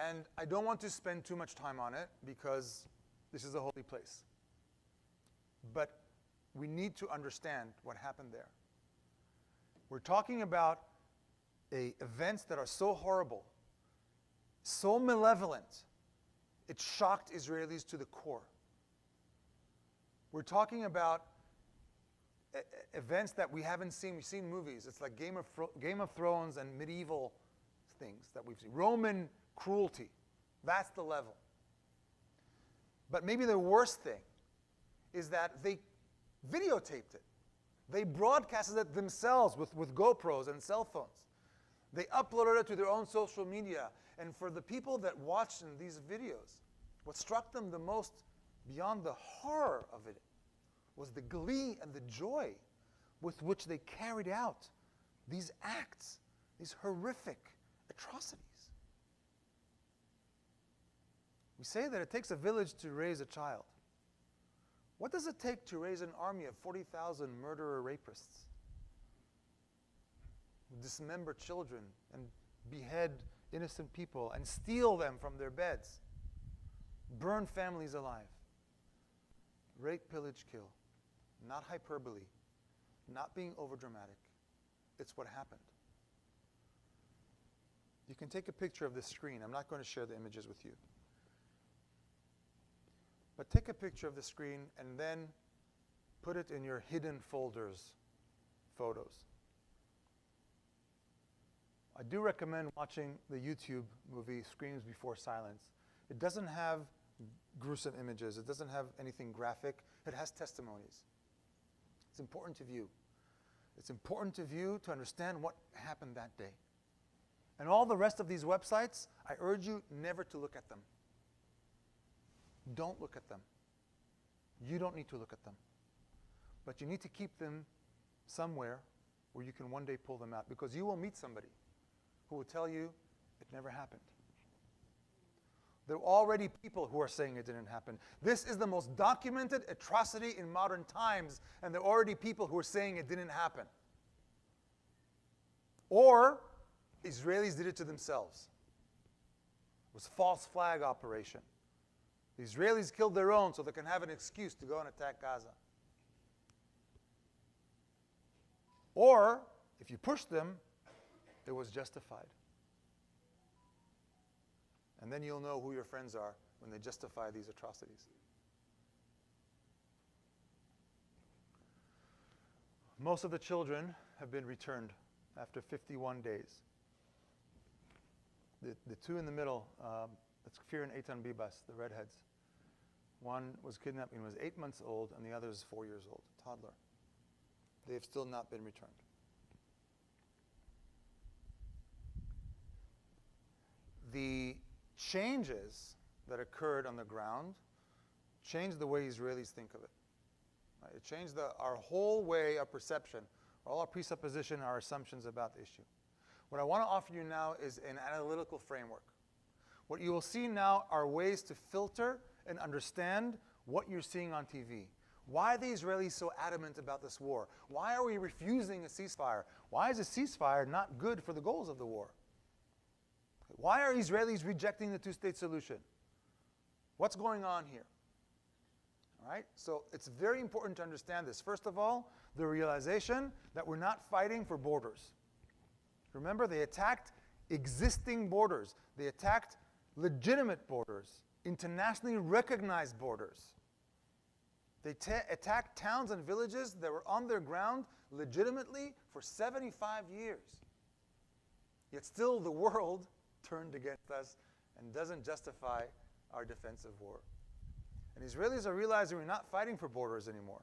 And I don't want to spend too much time on it because this is a holy place. But we need to understand what happened there. We're talking about events that are so horrible, so malevolent, it shocked Israelis to the core. We're talking about events that we haven't seen. We've seen movies. It's like Game of Thrones and medieval things that we've seen. Roman cruelty. That's the level. But maybe the worst thing is that they videotaped it. They broadcasted it themselves with GoPros and cell phones. They uploaded it to their own social media. And for the people that watched in these videos, what struck them the most, beyond the horror of it, was the glee and the joy with which they carried out these acts, these horrific atrocities. We say that it takes a village to raise a child. What does it take to raise an army of 40,000 murderer rapists? Dismember children and behead innocent people and steal them from their beds. Burn families alive. Rape, pillage, kill. Not hyperbole. Not being overdramatic. It's what happened. You can take a picture of this screen. I'm not going to share the images with you. But take a picture of the screen and then put it in your hidden folders, photos. I do recommend watching the YouTube movie Screams Before Silence. It doesn't have gruesome images. It doesn't have anything graphic. It has testimonies. It's important to view. It's important to view to understand what happened that day. And all the rest of these websites, I urge you never to look at them. Don't look at them. You don't need to look at them. But you need to keep them somewhere where you can one day pull them out, because you will meet somebody who will tell you it never happened. There are already people who are saying it didn't happen. This is the most documented atrocity in modern times, and there are already people who are saying it didn't happen. Or Israelis did it to themselves. It was a false flag operation. The Israelis killed their own so they can have an excuse to go and attack Gaza. Or, if you push them, it was justified. And then you'll know who your friends are when they justify these atrocities. Most of the children have been returned after 51 days. The two in the middle, that's Kfir and Eitan Bibas, the redheads. One was kidnapped and was 8 months old, and the other is 4 years old, a toddler. They have still not been returned. The changes that occurred on the ground changed the way Israelis think of it. Right? It changed our whole way of perception, all our presupposition, our assumptions about the issue. What I want to offer you now is an analytical framework. What you will see now are ways to filter and understand what you're seeing on TV. Why are the Israelis so adamant about this war? Why are we refusing a ceasefire? Why is a ceasefire not good for the goals of the war? Why are Israelis rejecting the two-state solution? What's going on here? All right? So it's very important to understand this. First of all, the realization that we're not fighting for borders. Remember, they attacked existing borders. They attacked legitimate borders, internationally recognized borders. They attacked towns and villages that were on their ground legitimately for 75 years. Yet still the world turned against us and doesn't justify our defensive war. And Israelis are realizing we're not fighting for borders anymore.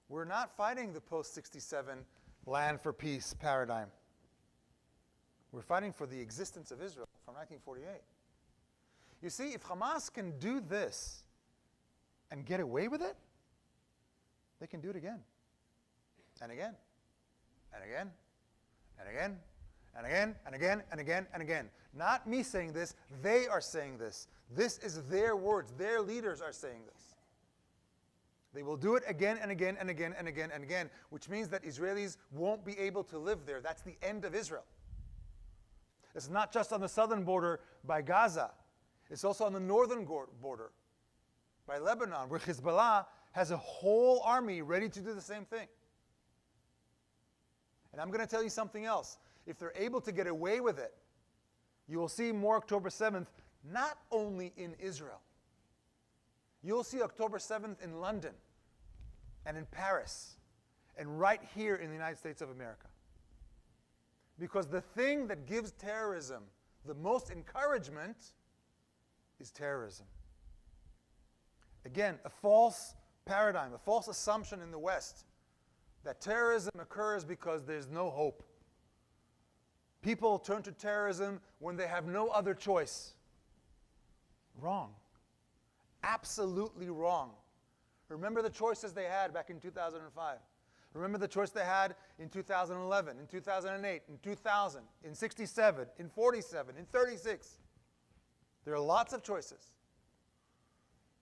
We're not fighting the post-67 land for peace paradigm. We're fighting for the existence of Israel from 1948. You see, if Hamas can do this and get away with it, they can do it again. And again. And again. And again. And again, and again, and again, and again. Not me saying this, they are saying this. This is their words. Their leaders are saying this. They will do it again and again and again and again and again, which means that Israelis won't be able to live there. That's the end of Israel. It's not just on the southern border by Gaza. It's also on the northern border by Lebanon, where Hezbollah has a whole army ready to do the same thing. And I'm going to tell you something else. If they're able to get away with it, you will see more October 7th, not only in Israel. You'll see October 7th in London and in Paris and right here in the United States of America. Because the thing that gives terrorism the most encouragement is terrorism. Again, a false paradigm, a false assumption in the West that terrorism occurs because there's no hope. People turn to terrorism when they have no other choice. Wrong. Absolutely wrong. Remember the choices they had back in 2005. Remember the choice they had in 2011, in 2008, in 2000, in 67, in 47, in 36. There are lots of choices.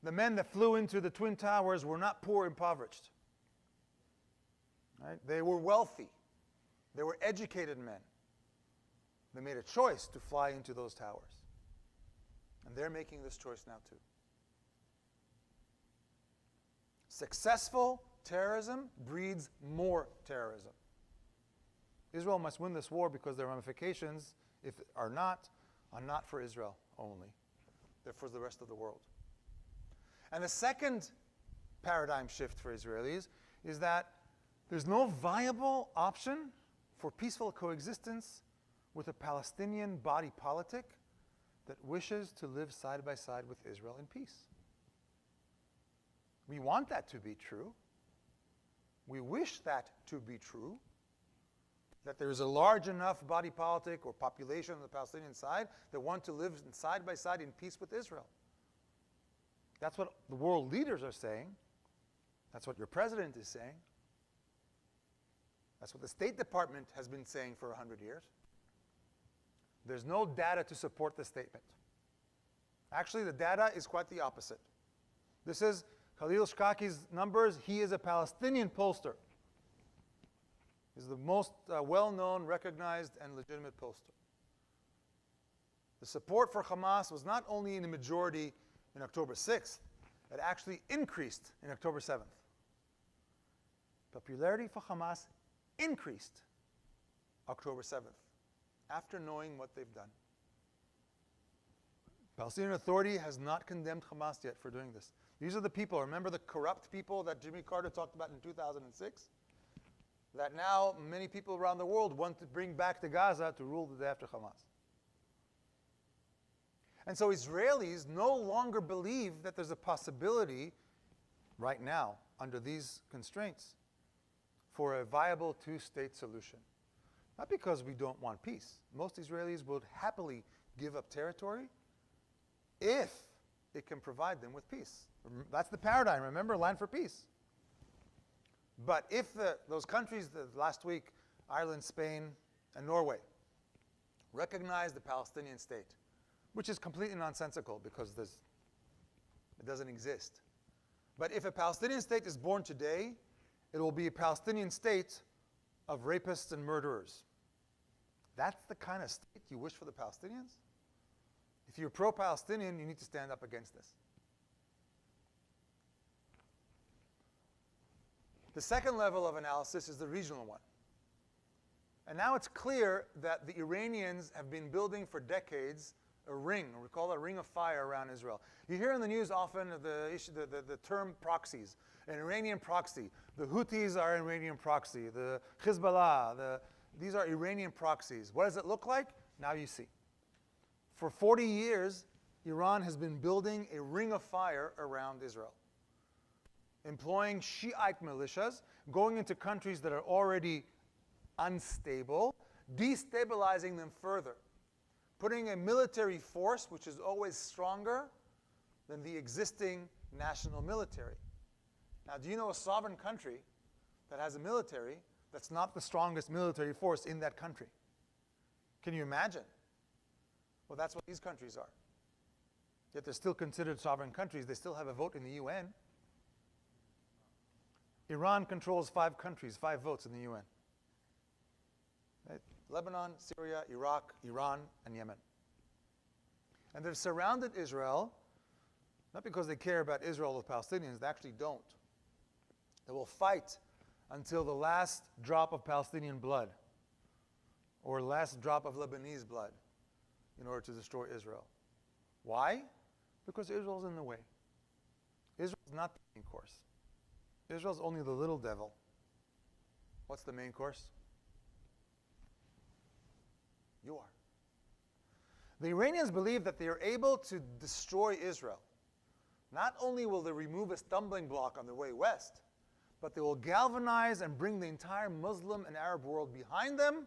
The men that flew into the Twin Towers were not poor, impoverished. Right? They were wealthy. They were educated men. They made a choice to fly into those towers. And they're making this choice now too. Successful terrorism breeds more terrorism. Israel must win this war because the ramifications, if are not for Israel only. They're for the rest of the world. And the second paradigm shift for Israelis is that there's no viable option for peaceful coexistence with a Palestinian body politic that wishes to live side by side with Israel in peace. We want that to be true. We wish that to be true, that there is a large enough body politic or population on the Palestinian side that want to live side by side in peace with Israel. That's what the world leaders are saying. That's what your president is saying. That's what the State Department has been saying for 100 years. There's no data to support this statement. Actually, the data is quite the opposite. This is Khalil Shkaki's numbers. He is a Palestinian pollster. He's the most well-known, recognized, and legitimate pollster. The support for Hamas was not only in the majority in October 6th, it actually increased in October 7th. Popularity for Hamas increased October 7th, after knowing what they've done. Palestinian Authority has not condemned Hamas yet for doing this. These are the people, remember the corrupt people that Jimmy Carter talked about in 2006? That now many people around the world want to bring back to Gaza to rule the day after Hamas. And so Israelis no longer believe that there's a possibility right now, under these constraints, for a viable two-state solution. Not because we don't want peace. Most Israelis would happily give up territory if it can provide them with peace. That's the paradigm, remember, Land for Peace. But if those countries, last week, Ireland, Spain, and Norway, recognize the Palestinian state, which is completely nonsensical because it doesn't exist. But if a Palestinian state is born today, it will be a Palestinian state of rapists and murderers. That's the kind of state you wish for the Palestinians? If you're pro-Palestinian, you need to stand up against this. The second level of analysis is the regional one. And now it's clear that the Iranians have been building for decades a ring, we call it a ring of fire around Israel. You hear in the news often the term proxies, an Iranian proxy. The Houthis are an Iranian proxy. The Hezbollah, these are Iranian proxies. What does it look like? Now you see. For 40 years, Iran has been building a ring of fire around Israel, employing Shiite militias, going into countries that are already unstable, destabilizing them further, putting a military force which is always stronger than the existing national military. Now, do you know a sovereign country that has a military that's not the strongest military force in that country? Can you imagine? Well, that's what these countries are. Yet they're still considered sovereign countries. They still have a vote in the UN. Iran controls 5 countries, 5 votes in the UN. Right? Lebanon, Syria, Iraq, Iran, and Yemen. And they've surrounded Israel, not because they care about Israel or the Palestinians, they actually don't. They will fight until the last drop of Palestinian blood or last drop of Lebanese blood in order to destroy Israel. Why? Because Israel's in the way. Israel's not the main course. Israel's only the little devil. What's the main course? You are. The Iranians believe that they are able to destroy Israel. Not only will they remove a stumbling block on their way west, but they will galvanize and bring the entire Muslim and Arab world behind them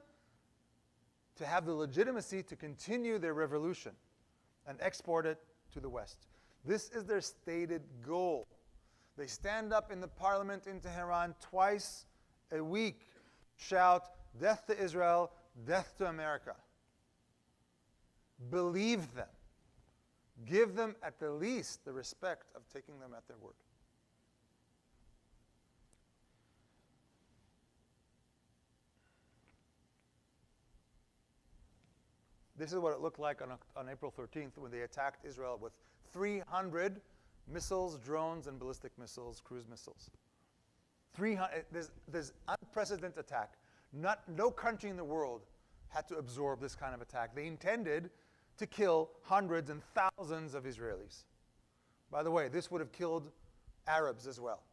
to have the legitimacy to continue their revolution and export it to the West. This is their stated goal. They stand up in the parliament in Tehran twice a week, shout, "Death to Israel, death to America." Believe them. Give them at the least the respect of taking them at their word. This is what it looked like on April 13th when they attacked Israel with 300 missiles, drones, and ballistic missiles, cruise missiles. 300, there's unprecedented attack. No country in the world had to absorb this kind of attack. They intended to kill hundreds and thousands of Israelis. By the way, this would have killed Arabs as well,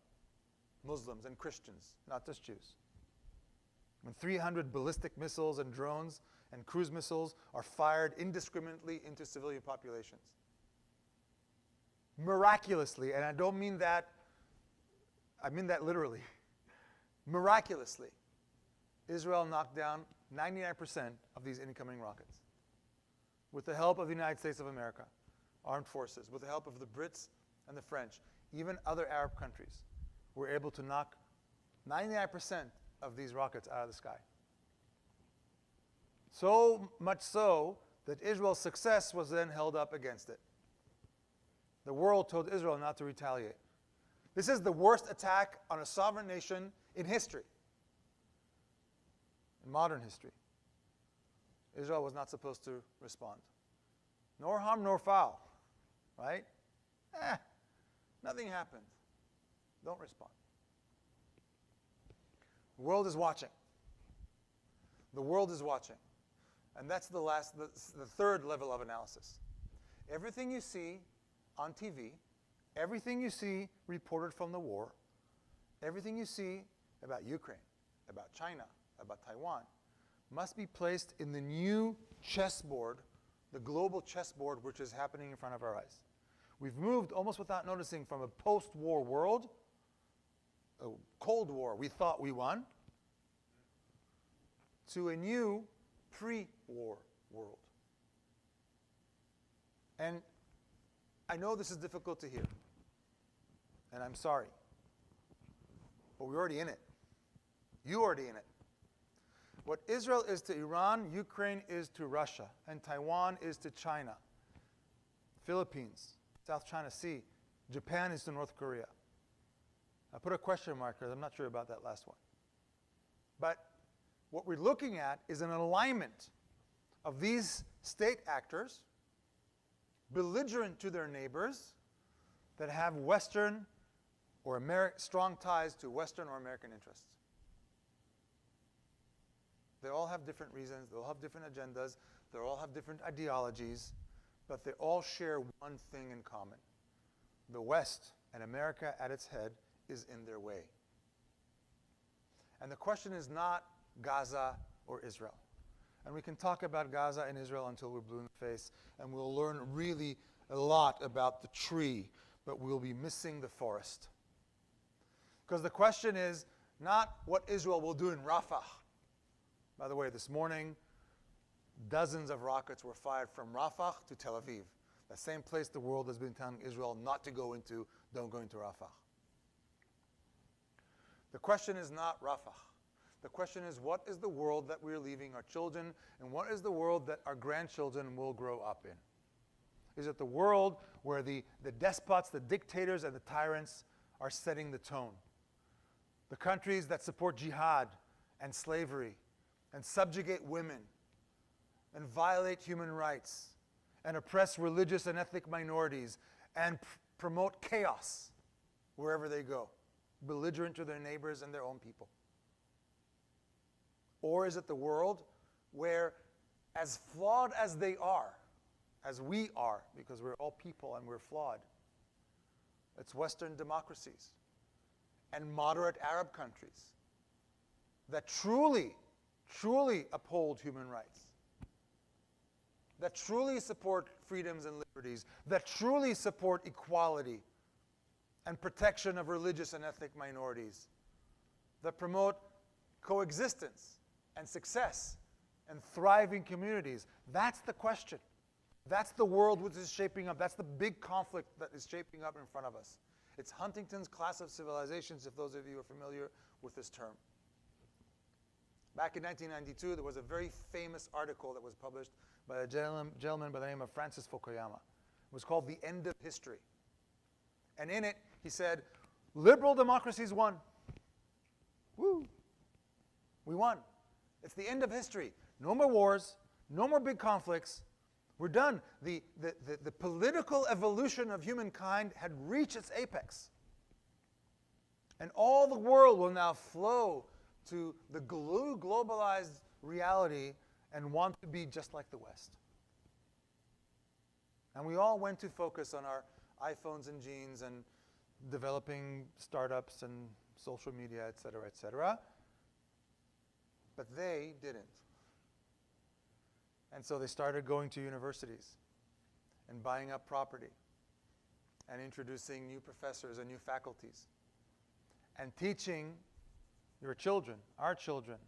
Muslims and Christians, not just Jews. When 300 ballistic missiles and drones and cruise missiles are fired indiscriminately into civilian populations. Miraculously, and I don't mean that, I mean that literally. Miraculously, Israel knocked down 99% of these incoming rockets. With the help of the United States of America, armed forces, with the help of the Brits and the French, even other Arab countries, were able to knock 99% of these rockets out of the sky. So much so that Israel's success was then held up against it. The world told Israel not to retaliate. This is the worst attack on a sovereign nation in history, in modern history. Israel was not supposed to respond. Nor harm nor foul, right? Nothing happened. Don't respond. The world is watching. The world is watching. And that's the third level of analysis. Everything you see on TV, everything you see reported from the war, everything you see about Ukraine, about China, about Taiwan, must be placed in the new chessboard, the global chessboard which is happening in front of our eyes. We've moved almost without noticing from a post-war world, a Cold War we thought we won, to a new pre-war world. And I know this is difficult to hear, and I'm sorry, but we're already in it. You're already in it. What Israel is to Iran, Ukraine is to Russia, and Taiwan is to China. Philippines, South China Sea, Japan is to North Korea. I put a question mark because I'm not sure about that last one. But what we're looking at is an alignment of these state actors, belligerent to their neighbors, that have Western or strong ties to Western or American interests. They all have different reasons, they all have different agendas, they all have different ideologies, but they all share one thing in common. The West, and America at its head, is in their way. And the question is not Gaza or Israel. And we can talk about Gaza and Israel until we're blue in the face, and we'll learn really a lot about the tree, but we'll be missing the forest. Because the question is not what Israel will do in Rafah. By the way, this morning, dozens of rockets were fired from Rafah to Tel Aviv. The same place the world has been telling Israel not to go into, don't go into Rafah. The question is not Rafah. The question is, what is the world that we're leaving our children, and what is the world that our grandchildren will grow up in? Is it the world where the despots, the dictators, and the tyrants are setting the tone? The countries that support jihad and slavery and subjugate women and violate human rights and oppress religious and ethnic minorities and promote chaos wherever they go, belligerent to their neighbors and their own people? Or is it the world where, as flawed as they are, as we are, because we're all people and we're flawed, it's Western democracies and moderate Arab countries that truly uphold human rights, that truly support freedoms and liberties, that truly support equality and protection of religious and ethnic minorities, that promote coexistence and success and thriving communities. That's the question. That's the world which is shaping up. That's the big conflict that is shaping up in front of us. It's Huntington's Class of Civilizations, if those of you are familiar with this term. Back in 1992, there was a very famous article that was published by a gentleman by the name of Francis Fukuyama. It was called The End of History. And in it, he said, liberal democracies won. Woo! We won. It's the end of history. No more wars, no more big conflicts. We're done. The political evolution of humankind had reached its apex. And all the world will now flow to the globalized reality and want to be just like the West. And we all went to focus on our iPhones and jeans and developing startups and social media, et cetera, et cetera. But they didn't. And so they started going to universities and buying up property and introducing new professors and new faculties and teaching your children, our children,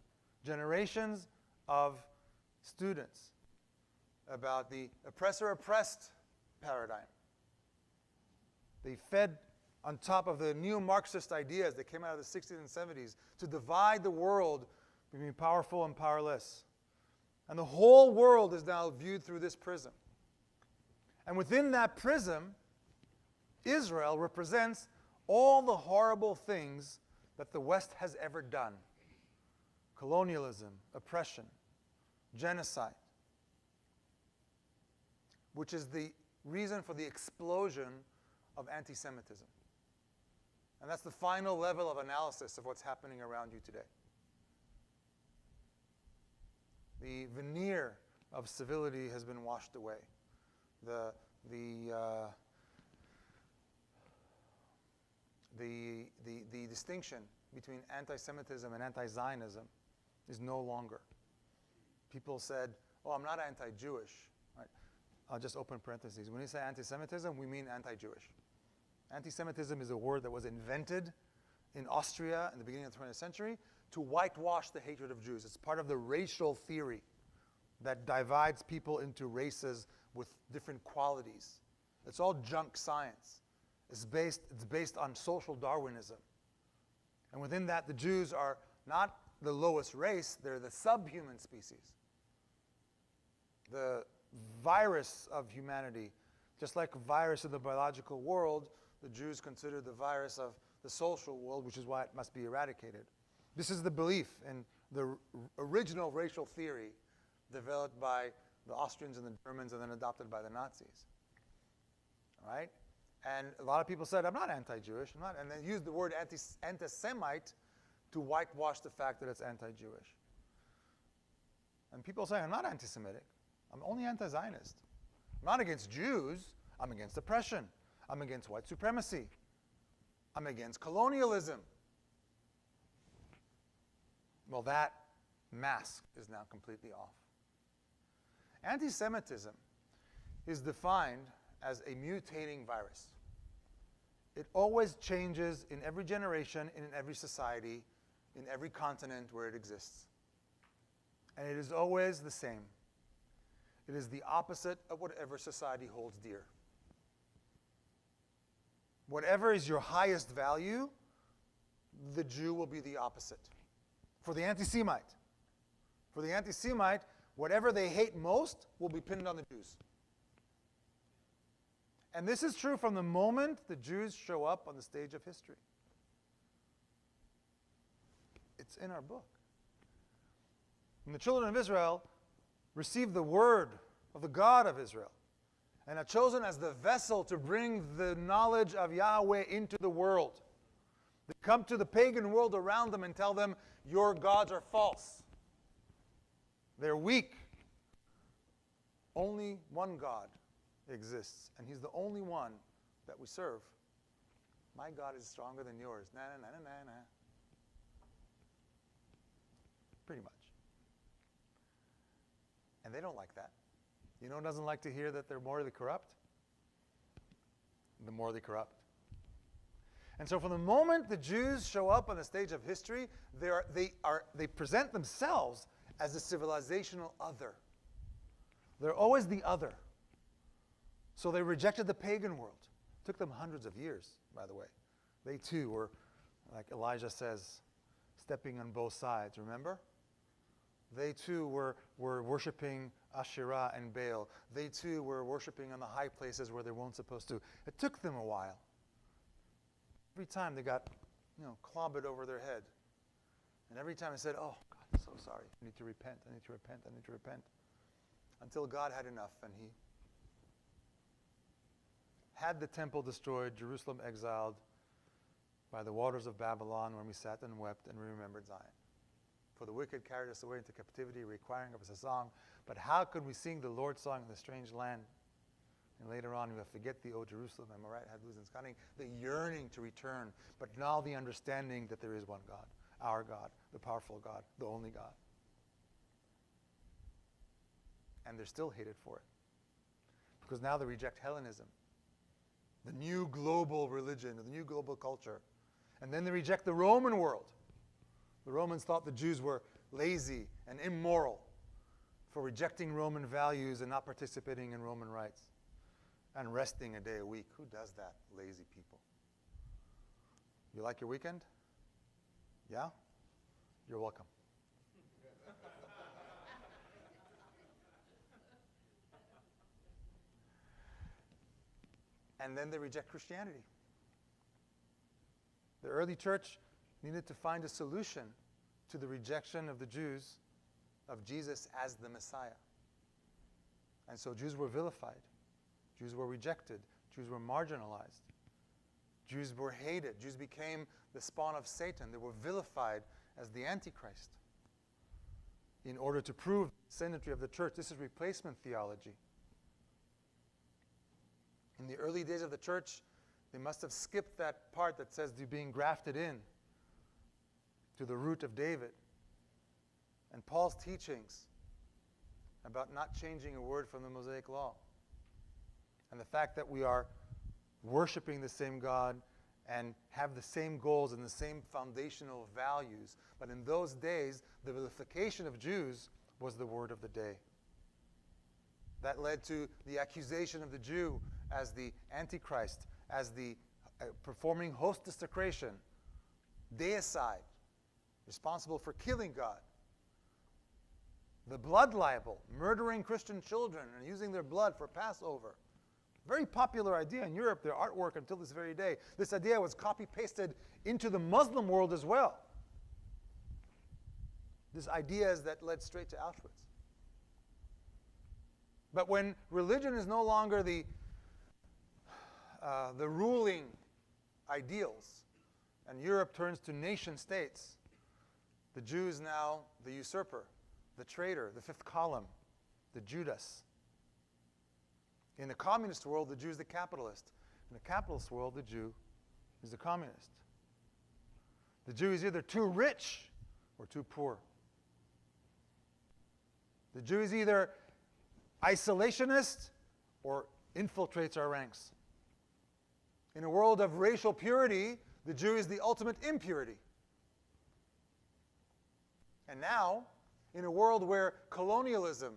generations of students about the oppressor-oppressed paradigm. They fed on top of the new Marxist ideas that came out of the 60s and 70s to divide the world between powerful and powerless. And the whole world is now viewed through this prism. And within that prism, Israel represents all the horrible things that the West has ever done. Colonialism, oppression, genocide, which is the reason for the explosion of anti-Semitism. And that's the final level of analysis of what's happening around you today. The veneer of civility has been washed away. The distinction between anti-Semitism and anti-Zionism is no longer. People said, oh, I'm not anti-Jewish. Right? I'll just open parentheses. When we say anti-Semitism, we mean anti-Jewish. Anti-Semitism is a word that was invented in Austria in the beginning of the 20th century to whitewash the hatred of Jews. It's part of the racial theory that divides people into races with different qualities. It's all junk science. It's based on social Darwinism. And within that, the Jews are not the lowest race, they're the subhuman species. The virus of humanity, just like a virus in the biological world, the Jews consider the virus of the social world, which is why it must be eradicated. This is the belief in the original racial theory developed by the Austrians and the Germans and then adopted by the Nazis. All right? And a lot of people said, I'm not anti-Jewish, and they used the word anti-Semite to whitewash the fact that it's anti-Jewish. And people say, I'm not anti-Semitic. I'm only anti-Zionist. I'm not against Jews. I'm against oppression. I'm against white supremacy. I'm against colonialism. Well, that mask is now completely off. Anti-Semitism is defined as a mutating virus. It always changes in every generation, in every society, in every continent where it exists. And it is always the same. It is the opposite of whatever society holds dear. Whatever is your highest value, the Jew will be the opposite. For the anti-Semite. For the anti-Semite, whatever they hate most will be pinned on the Jews. And this is true from the moment the Jews show up on the stage of history. It's in our book. When the children of Israel received the word of the God of Israel and are chosen as the vessel to bring the knowledge of Yahweh into the world, they come to the pagan world around them and tell them, your gods are false. They're weak. Only one God exists, and he's the only one that we serve. My God is stronger than yours. Na, na, na, na, na. Pretty much. And they don't like that. You know who doesn't like to hear that they're morally corrupt? The morally corrupt. And so from the moment the Jews show up on the stage of history, they present themselves as the civilizational other. They're always the other. So they rejected the pagan world. It took them hundreds of years, by the way. They too were, like Elijah says, stepping on both sides, remember? They too were worshiping Asherah and Baal. They too were worshiping on the high places where they weren't supposed to. It took them a while. Every time they got, clobbered over their head. And every time they said, oh, God, I'm so sorry. I need to repent, I need to repent, I need to repent. Until God had enough and he had the temple destroyed, Jerusalem exiled by the waters of Babylon, when we sat and wept and we remembered Zion. For the wicked carried us away into captivity, requiring of us a song. But how could we sing the Lord's song in the strange land? And later on, we forget the O Jerusalem, am I right? The yearning to return, but now the understanding that there is one God, our God, the powerful God, the only God. And they're still hated for it. Because now they reject Hellenism, the new global religion, the new global culture. And then they reject the Roman world. The Romans thought the Jews were lazy and immoral for rejecting Roman values and not participating in Roman rights and resting a day a week. Who does that? Lazy people. You like your weekend? Yeah? You're welcome. And then they reject Christianity. The early church needed to find a solution to the rejection of the Jews, of Jesus as the Messiah. And so Jews were vilified. Jews were rejected. Jews were marginalized. Jews were hated. Jews became the spawn of Satan. They were vilified as the Antichrist. In order to prove the ascendancy of the church, this is replacement theology. In the early days of the church, they must have skipped that part that says they're being grafted in to the root of David. And Paul's teachings about not changing a word from the Mosaic Law. And the fact that we are worshiping the same God and have the same goals and the same foundational values. But in those days, the vilification of Jews was the word of the day. That led to the accusation of the Jew as the Antichrist, as the performing host desecration, deicide, responsible for killing God. The blood libel, murdering Christian children and using their blood for Passover. Very popular idea in Europe, their artwork until this very day. This idea was copy-pasted into the Muslim world as well. This ideas that led straight to Auschwitz. But when religion is no longer the ruling ideals, and Europe turns to nation states, the Jew is now the usurper, the traitor, the fifth column, the Judas. In the communist world, the Jew is the capitalist. In the capitalist world, the Jew is the communist. The Jew is either too rich or too poor. The Jew is either isolationist or infiltrates our ranks. In a world of racial purity, the Jew is the ultimate impurity. And now, in a world where colonialism,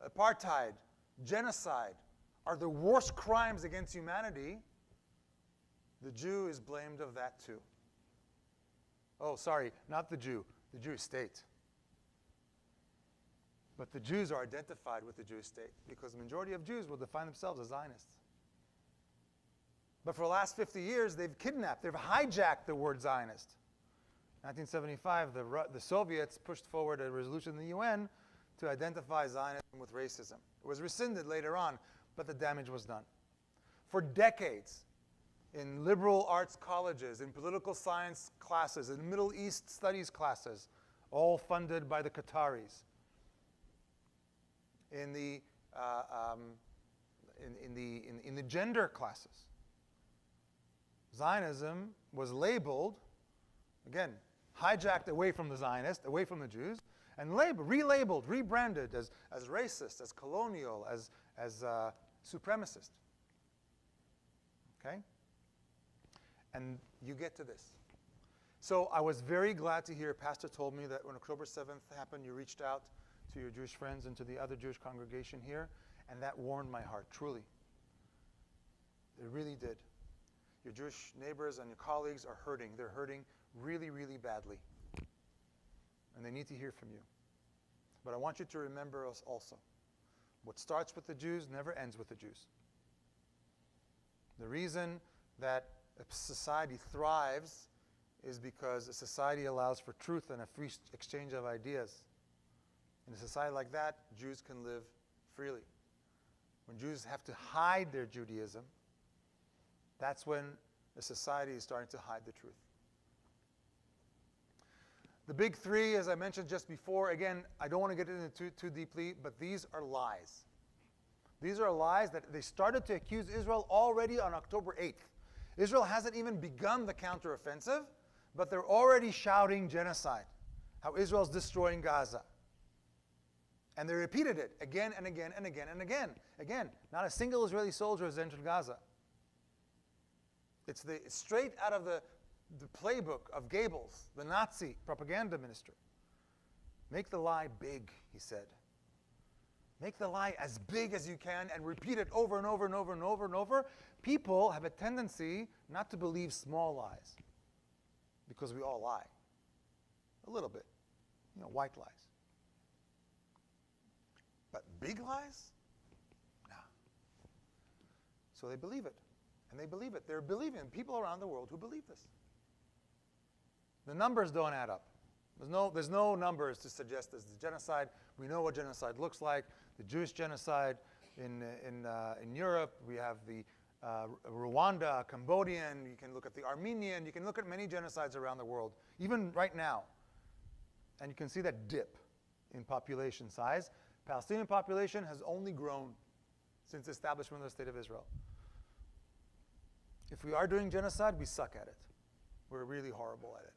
apartheid, genocide are the worst crimes against humanity, the Jew is blamed of that too. Oh, sorry, not the Jew, the Jewish state. But the Jews are identified with the Jewish state because the majority of Jews will define themselves as Zionists. But for the last 50 years, they've kidnapped, they've hijacked the word Zionist. In 1975, the Soviets pushed forward a resolution in the UN to identify Zionism with racism. It was rescinded later on, but the damage was done. For decades, in liberal arts colleges, in political science classes, in Middle East studies classes, all funded by the Qataris, in the gender classes, Zionism was labeled, again, hijacked away from the Zionists, away from the Jews, and relabeled, rebranded as racist, as colonial, as supremacist. Okay? And you get to this. So I was very glad to hear, Pastor told me that when October 7th happened, you reached out to your Jewish friends and to the other Jewish congregation here, and that warmed my heart, truly. It really did. Your Jewish neighbors and your colleagues are hurting. They're hurting really, really badly. And they need to hear from you. But I want you to remember us also. What starts with the Jews never ends with the Jews. The reason that a society thrives is because a society allows for truth and a free exchange of ideas. In a society like that, Jews can live freely. When Jews have to hide their Judaism, that's when a society is starting to hide the truth. The big three, as I mentioned just before, again, I don't want to get into too deeply, but these are lies. These are lies that they started to accuse Israel already on October 8th. Israel hasn't even begun the counteroffensive, but they're already shouting genocide, how Israel's destroying Gaza. And they repeated it again and again and again and again. Again, not a single Israeli soldier has entered Gaza. It's straight out of the playbook of Goebbels, the Nazi propaganda minister. Make the lie big, he said. Make the lie as big as you can and repeat it over and over and over and over and over. People have a tendency not to believe small lies because we all lie. A little bit. White lies. But big lies? No. So they believe it. And they believe it. They're believing people around the world who believe this. The numbers don't add up. There's no numbers to suggest this is genocide. We know what genocide looks like. The Jewish genocide in Europe. We have the Rwanda, Cambodian. You can look at the Armenian. You can look at many genocides around the world, even right now. And you can see that dip in population size. Palestinian population has only grown since the establishment of the State of Israel. If we are doing genocide, we suck at it. We're really horrible at it.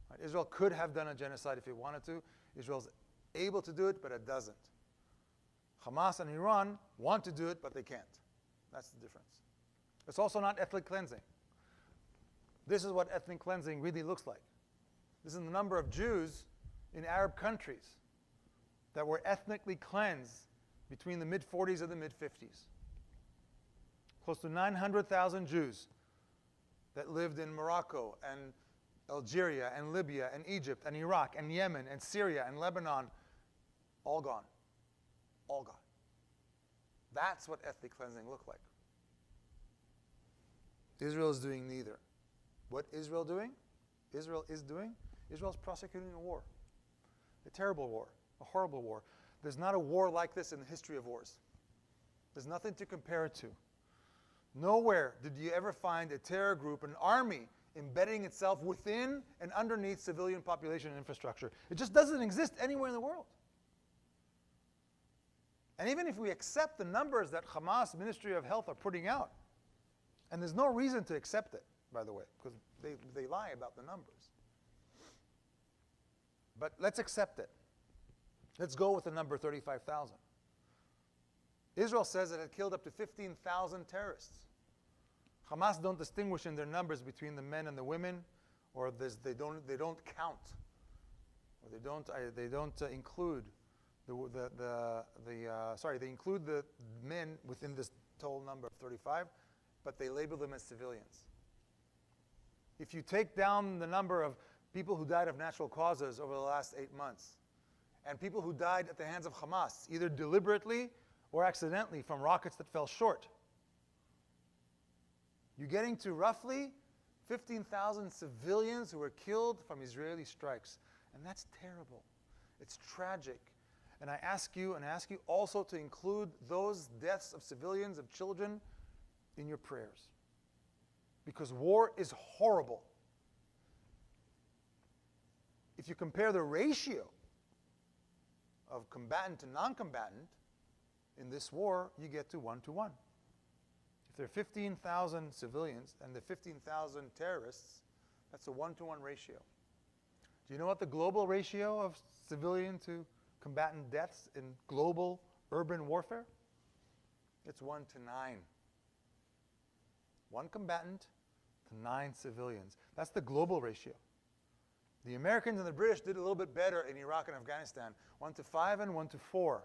Right? Israel could have done a genocide if it wanted to. Israel's able to do it, but it doesn't. Hamas and Iran want to do it, but they can't. That's the difference. It's also not ethnic cleansing. This is what ethnic cleansing really looks like. This is the number of Jews in Arab countries that were ethnically cleansed between the mid-40s and the mid-50s. Close to 900,000 Jews that lived in Morocco and Algeria and Libya and Egypt and Iraq and Yemen and Syria and Lebanon, all gone. All gone. That's what ethnic cleansing looked like. Israel is doing neither. What Israel doing? Israel is doing? Israel's prosecuting a war. A terrible war. A horrible war. There's not a war like this in the history of wars. There's nothing to compare it to. Nowhere did you ever find a terror group, an army, embedding itself within and underneath civilian population and infrastructure. It just doesn't exist anywhere in the world. And even if we accept the numbers that Hamas, Ministry of Health, are putting out, and there's no reason to accept it, by the way, because they lie about the numbers. But let's accept it. Let's go with the number 35,000. Israel says that it killed up to 15,000 terrorists. Hamas don't distinguish in their numbers between the men and the women, or they don't count, or they don't include they include the men within this total number of 35, but they label them as civilians. If you take down the number of people who died of natural causes over the last 8 months, and people who died at the hands of Hamas, either deliberately or accidentally from rockets that fell short, you're getting to roughly 15,000 civilians who were killed from Israeli strikes. And that's terrible. It's tragic. And I ask you also to include those deaths of civilians, of children, in your prayers. Because war is horrible. If you compare the ratio of combatant to non-combatant in this war, you get to 1-to-1. If there are 15,000 civilians and the 15,000 terrorists, that's a 1-to-1 ratio. Do you know what the global ratio of civilian to combatant deaths in global urban warfare? It's 1-to-9. 1 combatant to 9 civilians. That's the global ratio. The Americans and the British did a little bit better in Iraq and Afghanistan, 1-to-5 and 1-to-4.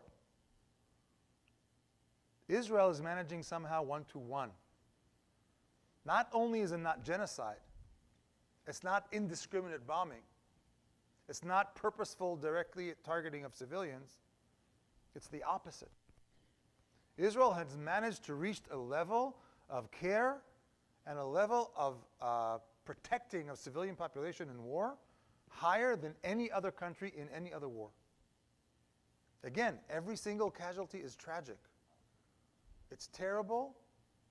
Israel is managing somehow 1-to-1. Not only is it not genocide, it's not indiscriminate bombing, it's not purposeful directly targeting of civilians, it's the opposite. Israel has managed to reach a level of care and a level of protecting of civilian population in war higher than any other country in any other war. Again, every single casualty is tragic. It's terrible,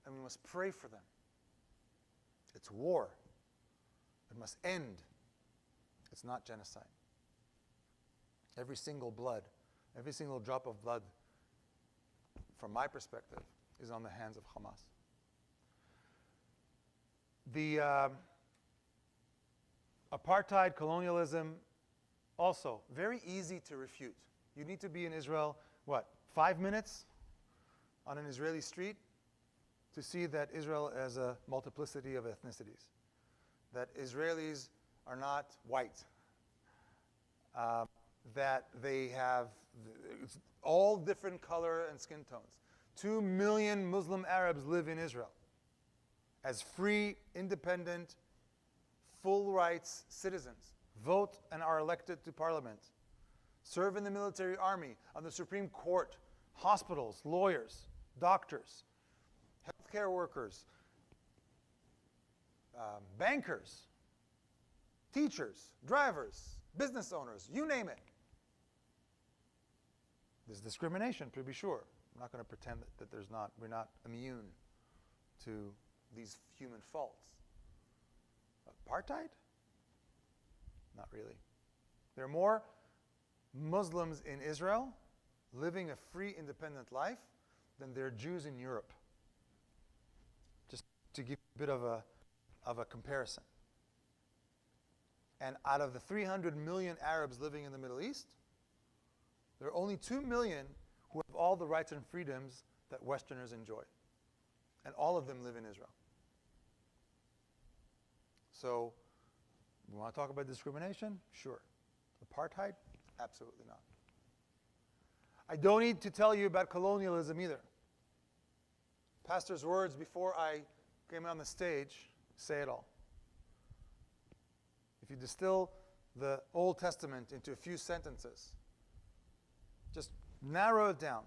and we must pray for them. It's war. It must end. It's not genocide. Every single blood, every single drop of blood from my perspective, is on the hands of Hamas. The apartheid, colonialism, also very easy to refute. You need to be in Israel, 5 minutes on an Israeli street to see that Israel has a multiplicity of ethnicities, that Israelis are not white, that they have all different color and skin tones. 2 million Muslim Arabs live in Israel as free, independent, full rights citizens, vote and are elected to parliament, serve in the military army, on the Supreme Court, hospitals, lawyers, doctors, healthcare workers, bankers, teachers, drivers, business owners, you name it. There's discrimination, to be sure. I'm not going to pretend that we're not immune to these human faults. Apartheid? Not really. There are more Muslims in Israel living a free, independent life than there are Jews in Europe. Just to give a bit of a comparison. And out of the 300 million Arabs living in the Middle East, there are only 2 million who have all the rights and freedoms that Westerners enjoy. And all of them live in Israel. So, we want to talk about discrimination? Sure. Apartheid? Absolutely not. I don't need to tell you about colonialism either. Pastor's words before I came on the stage say it all. If you distill the Old Testament into a few sentences, just narrow it down.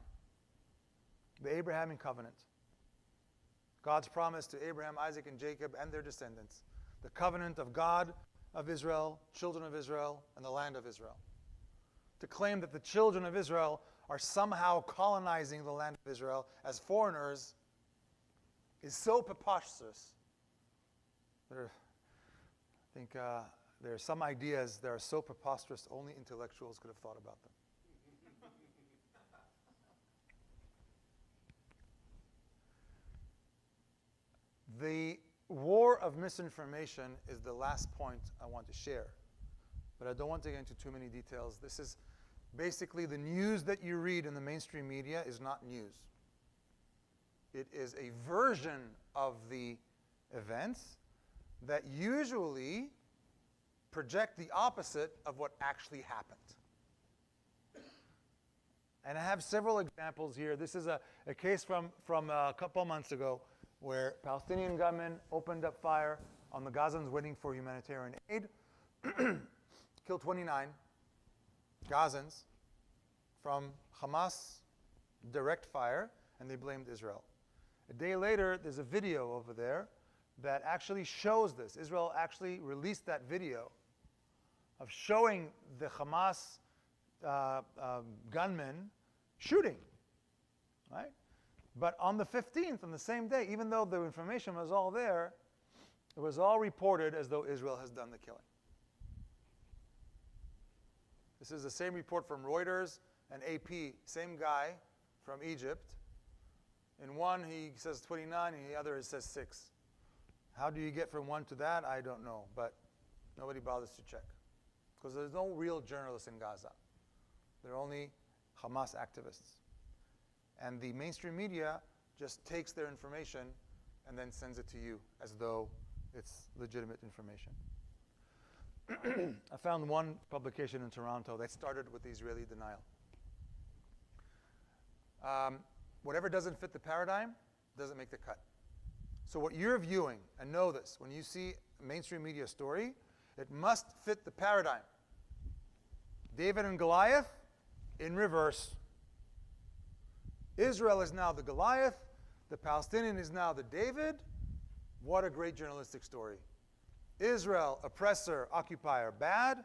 The Abrahamic covenant. God's promise to Abraham, Isaac, and Jacob and their descendants. The covenant of God, of Israel, children of Israel, and the land of Israel. To claim that the children of Israel are somehow colonizing the land of Israel as foreigners is so preposterous. I think there are some ideas that are so preposterous only intellectuals could have thought about them. The war of misinformation is the last point I want to share. But I don't want to get into too many details. This is basically the news that you read in the mainstream media is not news. It is a version of the events that usually project the opposite of what actually happened. And I have several examples here. This is a case from a couple months ago where Palestinian gunmen opened up fire on the Gazans waiting for humanitarian aid, killed 29 Gazans from Hamas direct fire, and they blamed Israel. A day later, there's a video over there that actually shows this. Israel actually released that video of showing the Hamas gunmen shooting, right? But on the 15th, on the same day, even though the information was all there, it was all reported as though Israel has done the killing. This is the same report from Reuters and AP, same guy from Egypt. In one, he says 29, and in the other, it says 6. How do you get from one to that? I don't know, but nobody bothers to check. Because there's no real journalists in Gaza. They're only Hamas activists. And the mainstream media just takes their information and then sends it to you as though it's legitimate information. I found one publication in Toronto that started with the Israeli denial. Whatever doesn't fit the paradigm doesn't make the cut. So what you're viewing, and know this, when you see a mainstream media story, it must fit the paradigm. David and Goliath in reverse. Israel is now the Goliath. The Palestinian is now the David. What a great journalistic story. Israel, oppressor, occupier, bad.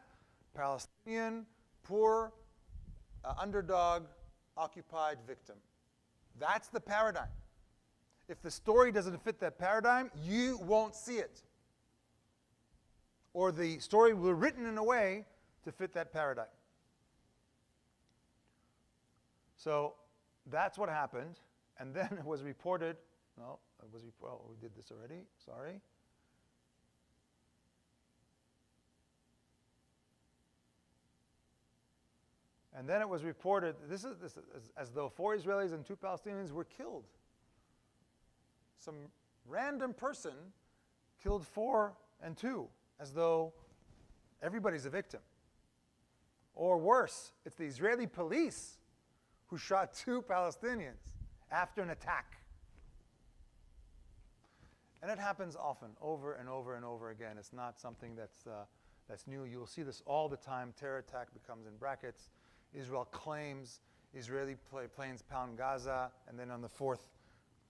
Palestinian, poor, underdog, occupied, victim. That's the paradigm. If the story doesn't fit that paradigm, you won't see it. Or the story will be written in a way to fit that paradigm. So that's what happened. And then it was reported, no, it was reported, oh, we did this already, sorry. And then it was reported, this is as though 4 Israelis and 2 Palestinians were killed. Some random person killed 4 and 2, as though everybody's a victim. Or worse, it's the Israeli police who shot 2 Palestinians after an attack. And it happens often, over and over and over again. It's not something that's new. You'll see this all the time. Terror attack becomes in brackets. Israel claims Israeli planes pound Gaza, and then on the 4th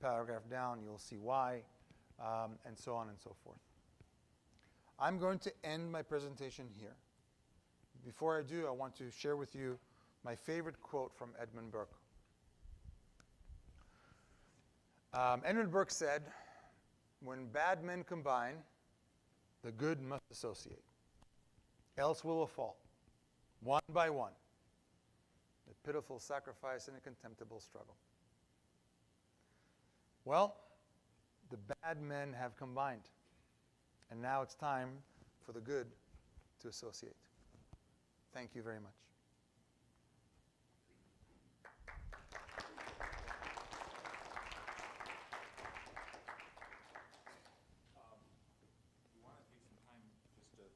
paragraph down, you'll see why, and so on and so forth. I'm going to end my presentation here. Before I do, I want to share with you my favorite quote from Edmund Burke. Edmund Burke said, "When bad men combine, the good must associate. Else will fall, one by one, a pitiful sacrifice and a contemptible struggle." Well, the bad men have combined, and now it's time for the good to associate. Thank you very much. We want to take some time just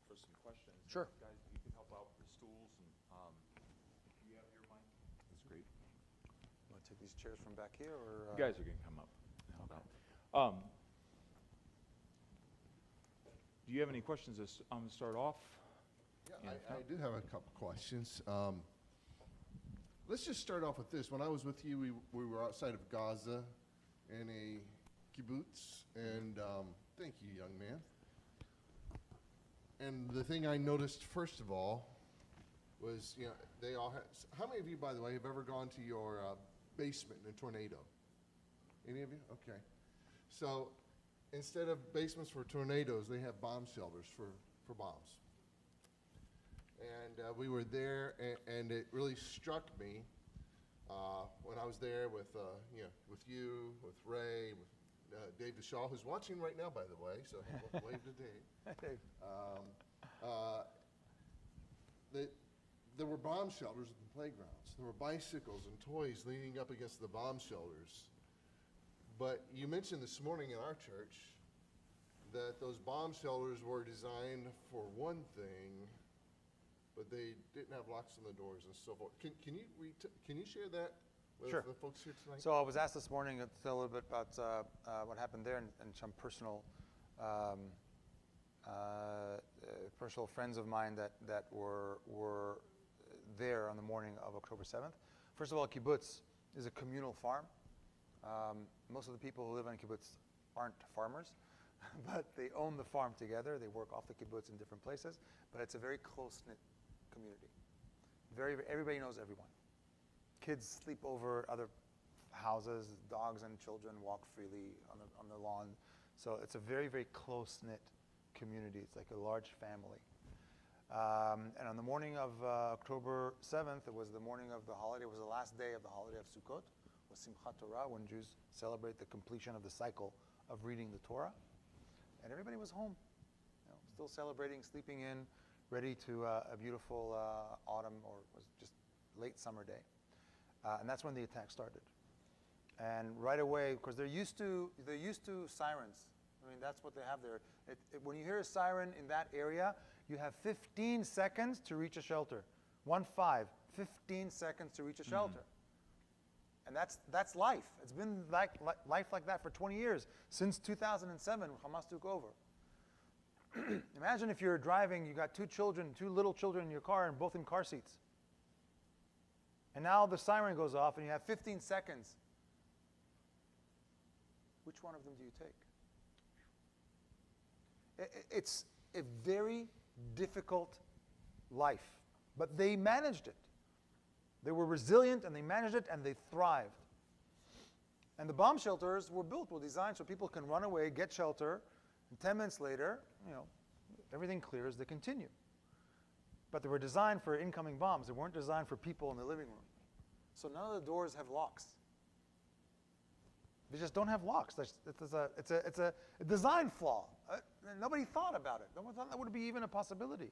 for some questions. Sure. Guys, you can help out with the stools. And do you have your mic? That's great. Want to take these chairs from back here, or You guys are going to come up and help out. Do you have any questions to start off? Yeah, I do have a couple questions. Let's just start off with this. When I was with you, we were outside of Gaza in a kibbutz, and thank you, young man. And the thing I noticed, first of all, was, they all had, how many of you, by the way, have ever gone to your basement in a tornado? Any of you? Okay. So instead of basements for tornadoes, they have bomb shelters for bombs. And we were there, and it really struck me when I was there with you, with Ray, with David Shaw, who's watching right now, by the way, so wave to Dave. There were bomb shelters at the playgrounds. There were bicycles and toys leaning up against the bomb shelters. But you mentioned this morning in our church that those bomb shelters were designed for one thing, but they didn't have locks on the doors and so forth. Can you share that with Sure. the folks here tonight? So I was asked this morning to tell a little bit about what happened there and some personal friends of mine that were there on the morning of October 7th. First of all, kibbutz is a communal farm. Most of the people who live on kibbutz aren't farmers, but they own the farm together. They work off the kibbutz in different places, but it's a very close-knit community. Everybody knows everyone. Kids sleep over other houses. Dogs and children walk freely on the lawn. So it's a very, very close-knit community. It's like a large family. And on the morning of October 7th, it was the morning of the holiday. It was the last day of the holiday of Sukkot, was Simchat Torah, when Jews celebrate the completion of the cycle of reading the Torah. And everybody was home, still celebrating, sleeping in, ready to a beautiful autumn, or was just late summer day. And that's when the attack started. And right away, because they're used to sirens. I mean, that's what they have there. When you hear a siren in that area, you have 15 seconds to reach a shelter. 15 seconds to reach a shelter. And that's life. It's been life like that for 20 years, since 2007 when Hamas took over. Imagine if you're driving, you got two little children in your car, and both in car seats. And now the siren goes off and you have 15 seconds. Which one of them do you take? It's a very difficult life, but they managed it. They were resilient, and they managed it, and they thrived. And the bomb shelters were designed so people can run away, get shelter, and 10 minutes later, everything clears, they continue. But they were designed for incoming bombs. They weren't designed for people in the living room. So none of the doors have locks. They just don't have locks. It's a design flaw. Nobody thought about it. No one thought that would be even a possibility.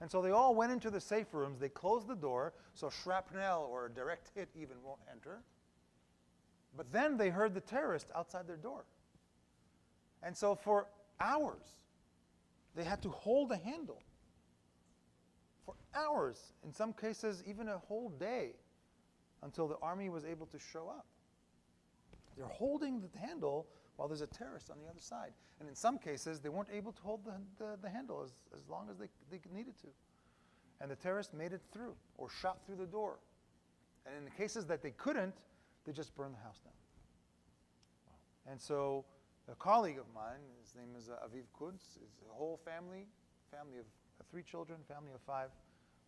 And so they all went into the safe rooms. They closed the door so shrapnel or a direct hit even won't enter. But then they heard the terrorist outside their door. And so for hours, they had to hold the handle. For hours, in some cases even a whole day, until the army was able to show up. They're holding the handle while there's a terrorist on the other side. And in some cases, they weren't able to hold the handle as long as they needed to. And the terrorist made it through or shot through the door. And in the cases that they couldn't, they just burned the house down. Wow. And so a colleague of mine, his name is Aviv Kuntz, his whole family of 3 children, family of 5,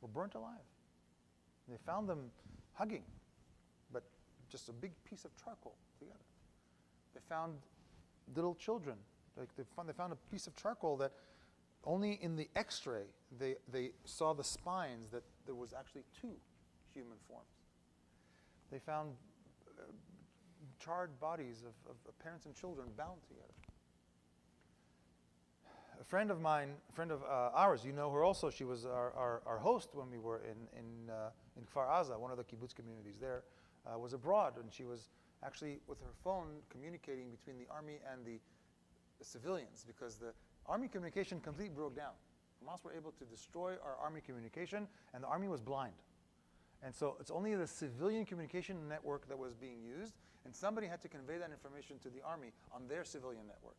were burnt alive. And they found them hugging, but just a big piece of charcoal together. They found little children. Like they found a piece of charcoal that only in the X-ray they saw the spines that there was actually 2 human forms. They found charred bodies of parents and children bound together. A friend of mine, ours, you know her also. She was our host when we were in Kfar Aza, one of the kibbutz communities there, was abroad, and she was actually with her phone communicating between the army and the civilians, because the army communication completely broke down. Hamas were able to destroy our army communication, and the army was blind. And so it's only the civilian communication network that was being used, and somebody had to convey that information to the army on their civilian network.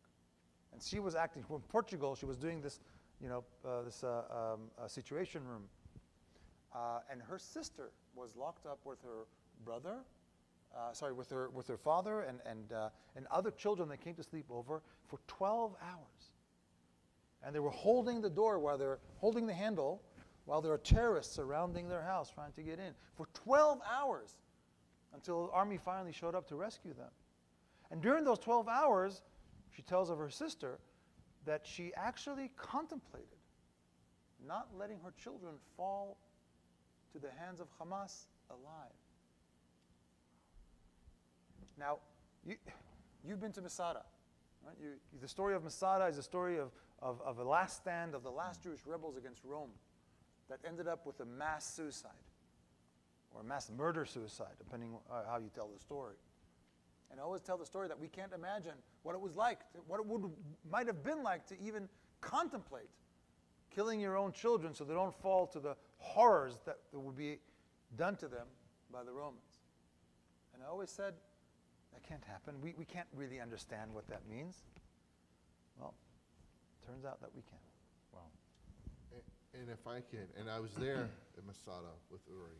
And she was acting from Portugal. She was doing this, situation room, and her sister was locked up with her brother, with her father and other children that came to sleep over for 12 hours. And they were holding the door while they're holding the handle, while there are terrorists surrounding their house trying to get in for 12 hours, until the army finally showed up to rescue them. And during those 12 hours, she tells of her sister that she actually contemplated not letting her children fall to the hands of Hamas alive. Now, you've been to Masada. Right? The story of Masada is a story of a last stand of the last Jewish rebels against Rome that ended up with a mass suicide or mass murder-suicide, depending on how you tell the story. And I always tell the story that we can't imagine what it was like, what it might have been like to even contemplate killing your own children so they don't fall to the horrors that would be done to them by the Romans. And I always said, that can't happen. We can't really understand what that means. Well, turns out that we can. Wow. And if I can, and I was there at Masada with Uri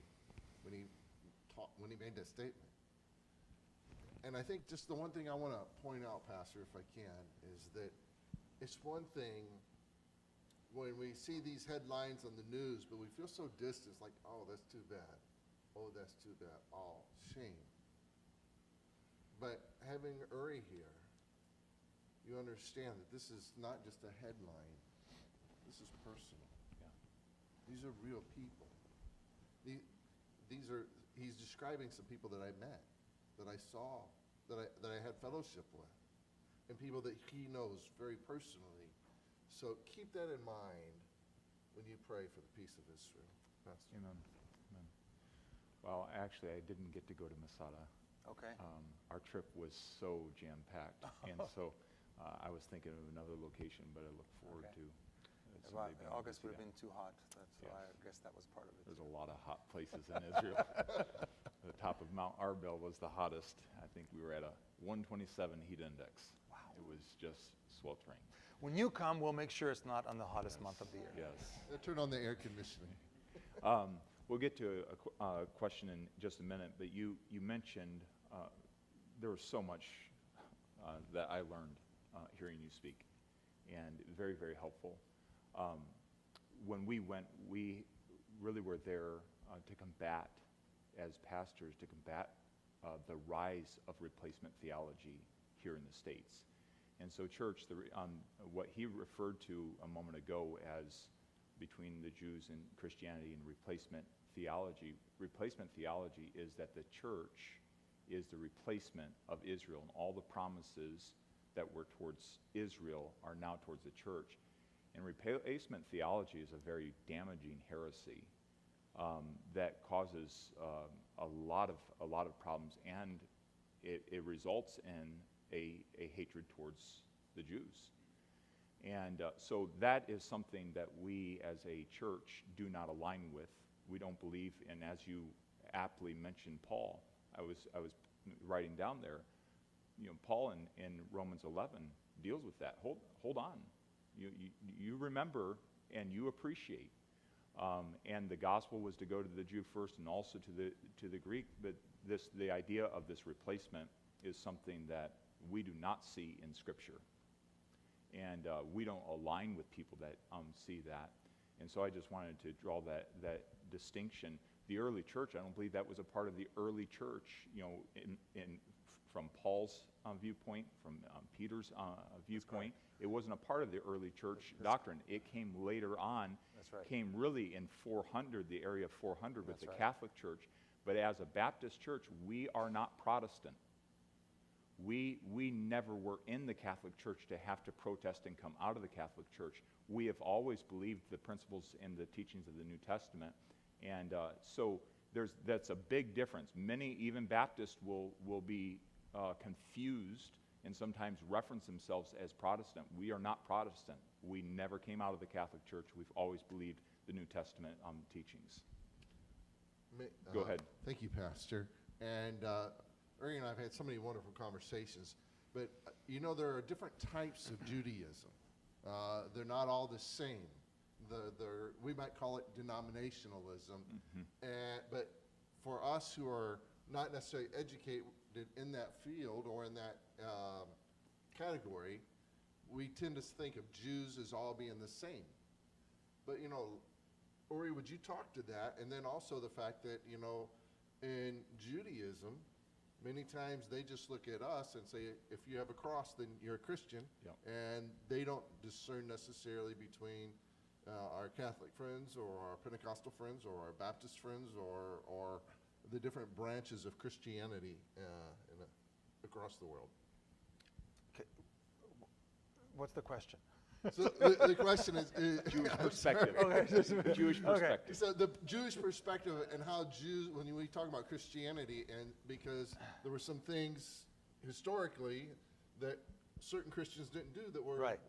when he made that statement. And I think just the one thing I want to point out, Pastor, if I can, is that it's one thing when we see these headlines on the news, but we feel so distant, like, oh, that's too bad. Oh, that's too bad. Oh, shame. But having Uri here, you understand that this is not just a headline. This is personal. Yeah. These are real people. He's describing some people that I met, that I saw, that I had fellowship with, and people that he knows very personally. So keep that in mind when you pray for the peace of Israel. Pastor. Amen. Amen. Well, actually, I didn't get to go to Masada. Okay. Our trip was so jam-packed, and so I was thinking of another location, but I look forward to someday being able to August see would have that. been too hot. That's Yes. why I guess that was part of it. There's a lot of hot places in Israel. The top of Mount Arbel was the hottest. I think we were at a 127 heat index. Wow. It was just sweltering. When you come, we'll make sure it's not on the hottest month of the year. Yes. Turn on the air conditioning. We'll get to a question in just a minute, but you mentioned there was so much that I learned hearing you speak, and very, very helpful. When we went, we really were there to combat, as pastors, to combat the rise of replacement theology here in the States. And so church, what he referred to a moment ago as between the Jews and Christianity and replacement theology is that the church is the replacement of Israel, and all the promises that were towards Israel are now towards the church. And replacement theology is a very damaging heresy that causes a lot of problems, and it results in a hatred towards the Jews. And so that is something that we as a church do not align with. We don't believe, and as you aptly mentioned Paul, I was writing down there, Paul in Romans 11 deals with that. Hold on. You remember and you appreciate. And the gospel was to go to the Jew first and also to the Greek, but the idea of this replacement is something that we do not see in Scripture. And we don't align with people that see that. And so I just wanted to draw that distinction. The early church, I don't believe that was a part of the early church, from Paul's viewpoint, from Peter's viewpoint. It wasn't a part of the early church doctrine. It came later on. That's right. Came really in 400, the area of 400 with That's the right. Catholic Church. But as a Baptist church, we are not Protestant. We never were in the Catholic Church to have to protest and come out of the Catholic Church. We have always believed the principles and the teachings of the New Testament. And so that's a big difference. Many, even Baptists, will be confused and sometimes reference themselves as Protestant. We are not Protestant. We never came out of the Catholic Church. We've always believed the New Testament teachings. Go ahead. Thank you, Pastor. And Uri and I have had so many wonderful conversations. But, there are different types of Judaism. They're not all the same. We might call it denominationalism. But for us who are not necessarily educated in that field or in that category, we tend to think of Jews as all being the same. But, Uri, would you talk to that? And then also the fact that, in Judaism, many times they just look at us and say, if you have a cross, then you're a Christian. Yep. And they don't discern necessarily between our Catholic friends or our Pentecostal friends or our Baptist friends or the different branches of Christianity across the world. Okay. What's the question? So the question is Jewish perspective. Okay. Jewish perspective. So the Jewish perspective and how Jews, when we talk about Christianity, and because there were some things historically that certain Christians didn't do that were Right.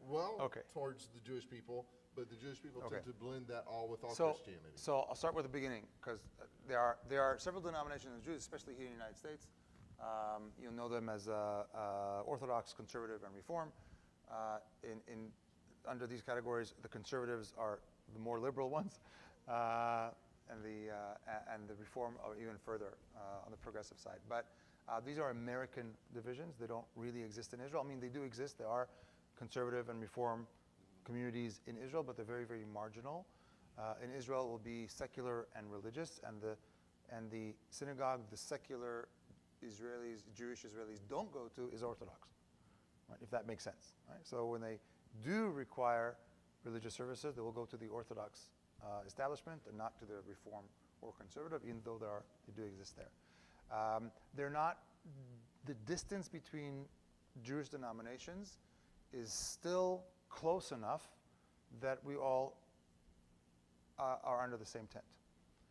Okay. towards the Jewish people, but the Jewish people Okay. tend to blend that all with all So Christianity. I'll start with the beginning, because there are several denominations of Jews, especially here in the United States. You'll know them as Orthodox, Conservative, and Reform. Under these categories, the conservatives are the more liberal ones, and the Reform are even further on the progressive side. But these are American divisions. They don't really exist in Israel. I mean, they do exist. There are conservative and Reform communities in Israel, but they're very, very marginal. In Israel, it will be secular and religious, and the synagogue the secular Israelis, Jewish Israelis don't go to is Orthodox, right? If that makes sense, right? So when they do require religious services, they will go to the Orthodox establishment and not to the Reform or Conservative, even though they do exist there. They're not, the distance between Jewish denominations is still close enough that we all are under the same tent.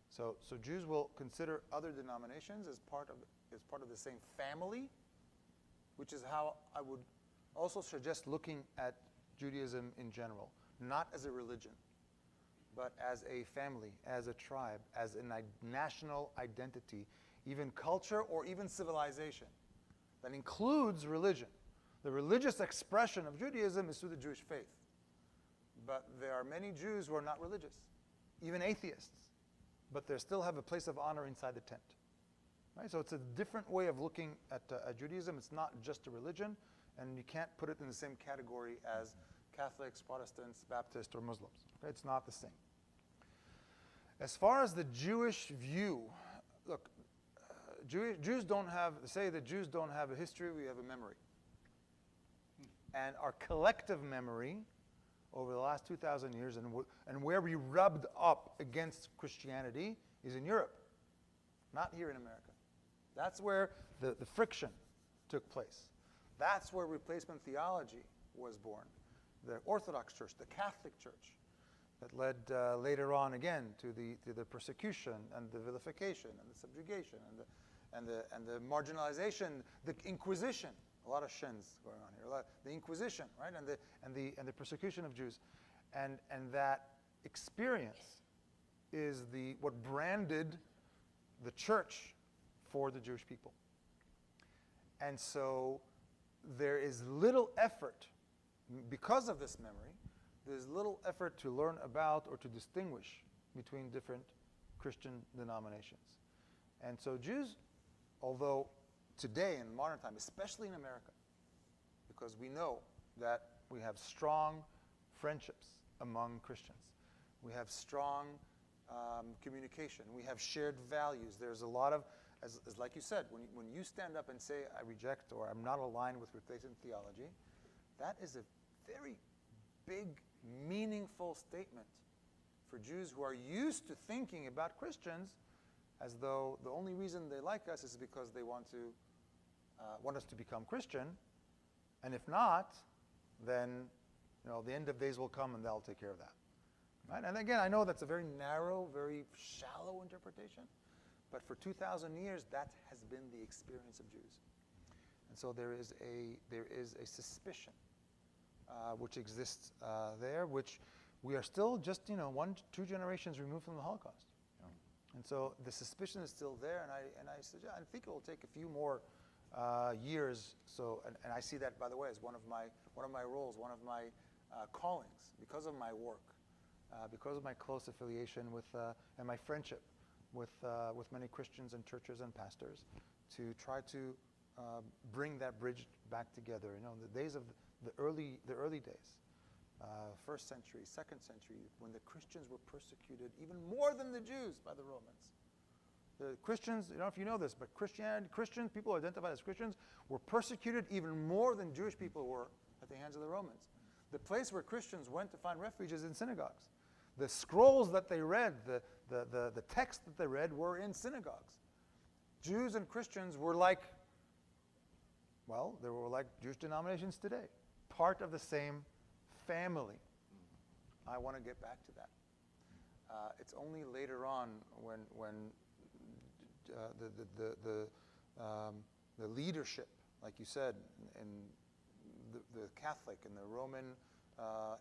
So Jews will consider other denominations as part of the same family, which is how I would also suggest looking at Judaism in general, not as a religion, but as a family, as a tribe, as a national identity, even culture or even civilization that includes religion. The religious expression of Judaism is through the Jewish faith. But there are many Jews who are not religious, even atheists, but they still have a place of honor inside the tent. Right? So it's a different way of looking at Judaism. It's not just a religion, and you can't put it in the same category as Catholics, Protestants, Baptists, or Muslims. Okay? It's not the same. As far as the Jewish view, look, Jews don't have, say that Jews don't have a history, we have a memory. And our collective memory over the last 2,000 years and where we rubbed up against Christianity is in Europe, not here in America. That's where the friction took place. That's where replacement theology was born. The Orthodox Church, the Catholic Church, that led later on again to the persecution and the vilification and the subjugation and the marginalization, the Inquisition. A lot of shins going on here. The Inquisition, right, and the persecution of Jews, and that experience is what branded the church for the Jewish people. And so there is little effort, because of this memory, there's little effort to learn about or to distinguish between different Christian denominations. And so Jews, although today in modern time, especially in America, because we know that we have strong friendships among Christians, we have strong communication, we have shared values. There's a lot of, as like you said, when you stand up and say, I reject or I'm not aligned with replacement theology, that is a very big, meaningful statement for Jews who are used to thinking about Christians as though the only reason they like us is because they want us to become Christian, and if not, then the end of days will come and they'll take care of that. Right? And again, I know that's a very narrow, very shallow interpretation, but for 2,000 years, that has been the experience of Jews. And so there is a suspicion which exists there, which we are still just 1-2 generations removed from the Holocaust. Yeah. And so the suspicion is still there, and I think it will take a few more years. So, and I see that, by the way, as one of my roles, one of my callings, because of my work, because of my close affiliation with and my friendship with many Christians and churches and pastors, to try to bring that bridge back together. The days of the early days, first century, second century, when the Christians were persecuted even more than the Jews by the Romans. The Christians, I don't know if you know this, but Christian people identified as Christians were persecuted even more than Jewish people were at the hands of the Romans. The place where Christians went to find refuge is in synagogues. The scrolls that they read, the text that they read were in synagogues. Jews and Christians were they were like Jewish denominations today, part of the same family. I want to get back to that. It's only later on when the leadership, like you said, in the Catholic and the Roman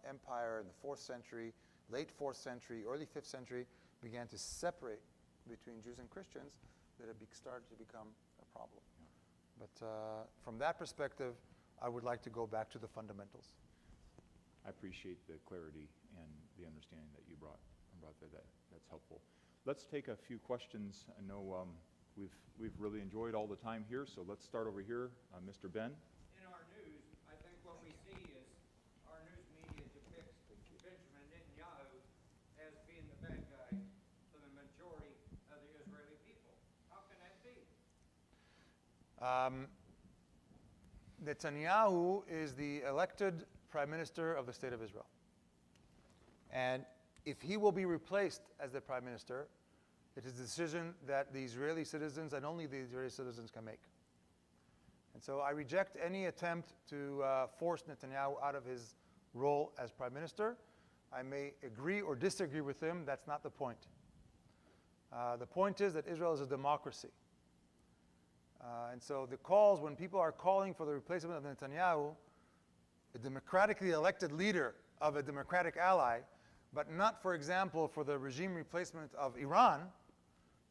Empire in the 4th century, late 4th century, early 5th century, began to separate between Jews and Christians, that it started to become a problem. Yeah. But from that perspective, I would like to go back to the fundamentals. I appreciate the clarity and the understanding that you brought there. That's helpful. Let's take a few questions. I know we've really enjoyed all the time here, so let's start over here. Mr. Ben. In our news, I think what we see is our news media depicts Benjamin Netanyahu as being the bad guy for the majority of the Israeli people. How can that be? Netanyahu is the elected Prime Minister of the State of Israel. And if he will be replaced as the Prime Minister, it is a decision that the Israeli citizens and only the Israeli citizens can make. And so I reject any attempt to force Netanyahu out of his role as Prime Minister. I may agree or disagree with him. That's not the point. The point is that Israel is a democracy. And so the calls, when people are calling for the replacement of Netanyahu, a democratically elected leader of a democratic ally, but not, for example, for the regime replacement of Iran.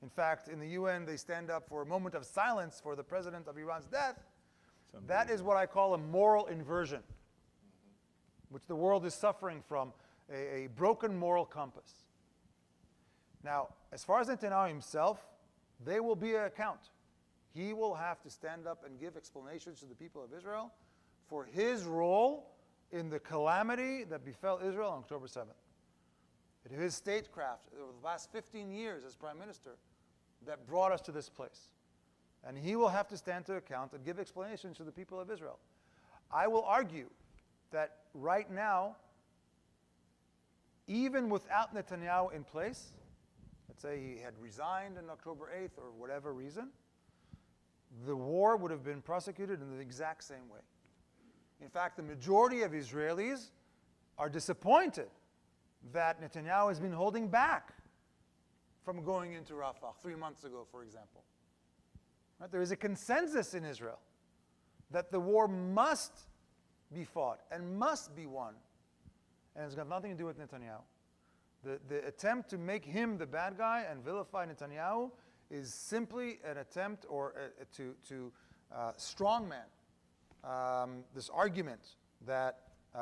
In fact, in the UN, they stand up for a moment of silence for the president of Iran's death. That is what I call a moral inversion, which the world is suffering from, a broken moral compass. Now, as far as Netanyahu himself, they will be an account. He will have to stand up and give explanations to the people of Israel for his role in the calamity that befell Israel on October 7th. It is his statecraft over the last 15 years as Prime Minister that brought us to this place. And he will have to stand to account and give explanations to the people of Israel. I will argue that right now, even without Netanyahu in place, let's say he had resigned on October 8th or whatever reason, the war would have been prosecuted in the exact same way. In fact, the majority of Israelis are disappointed that Netanyahu has been holding back from going into Rafah 3 months ago, for example. Right? There is a consensus in Israel that the war must be fought and must be won. And it's got nothing to do with Netanyahu. The attempt to make him the bad guy and vilify Netanyahu is simply an attempt to strongman this argument that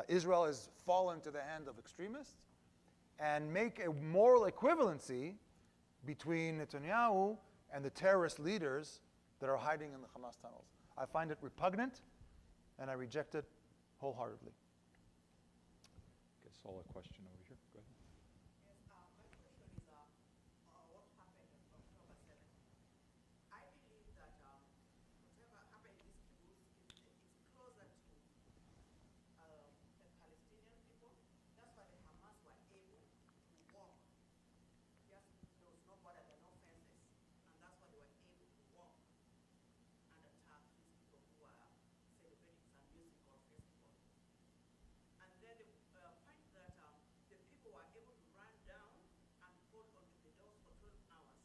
Israel has fallen to the hand of extremists and make a moral equivalency between Netanyahu and the terrorist leaders that are hiding in the Hamas tunnels. I find it repugnant, and I reject it wholeheartedly. Okay, Saul, a question over here. Go ahead. Yes, my question is what happened on October 7th. I believe that whatever happened in this kibbutz, it's closer to the Palestinian people. That's why the Hamas were able to walk. Yes, there was no border, there were no fences. And that's why they were able to walk and attack these people who are celebrating some music or festival. And then the point that the people were able to run down and hold onto the doors for 12 hours.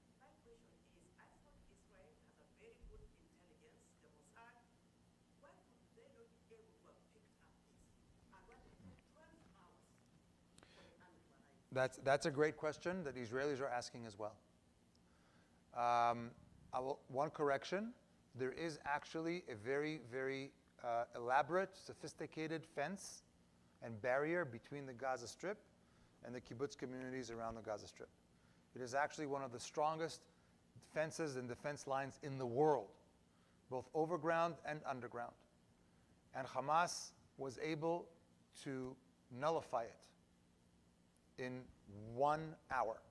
My question is, I thought Israel has a very good intelligence, the Mossad. Why could they not be able to have picked up this? And why did it take 12 hours for the army to arrive? That's a great question that Israelis are asking as well. One correction, there is actually a very, very elaborate, sophisticated fence and barrier between the Gaza Strip and the kibbutz communities around the Gaza Strip. It is actually one of the strongest fences and defense lines in the world, both overground and underground. And Hamas was able to nullify it in 1 hour.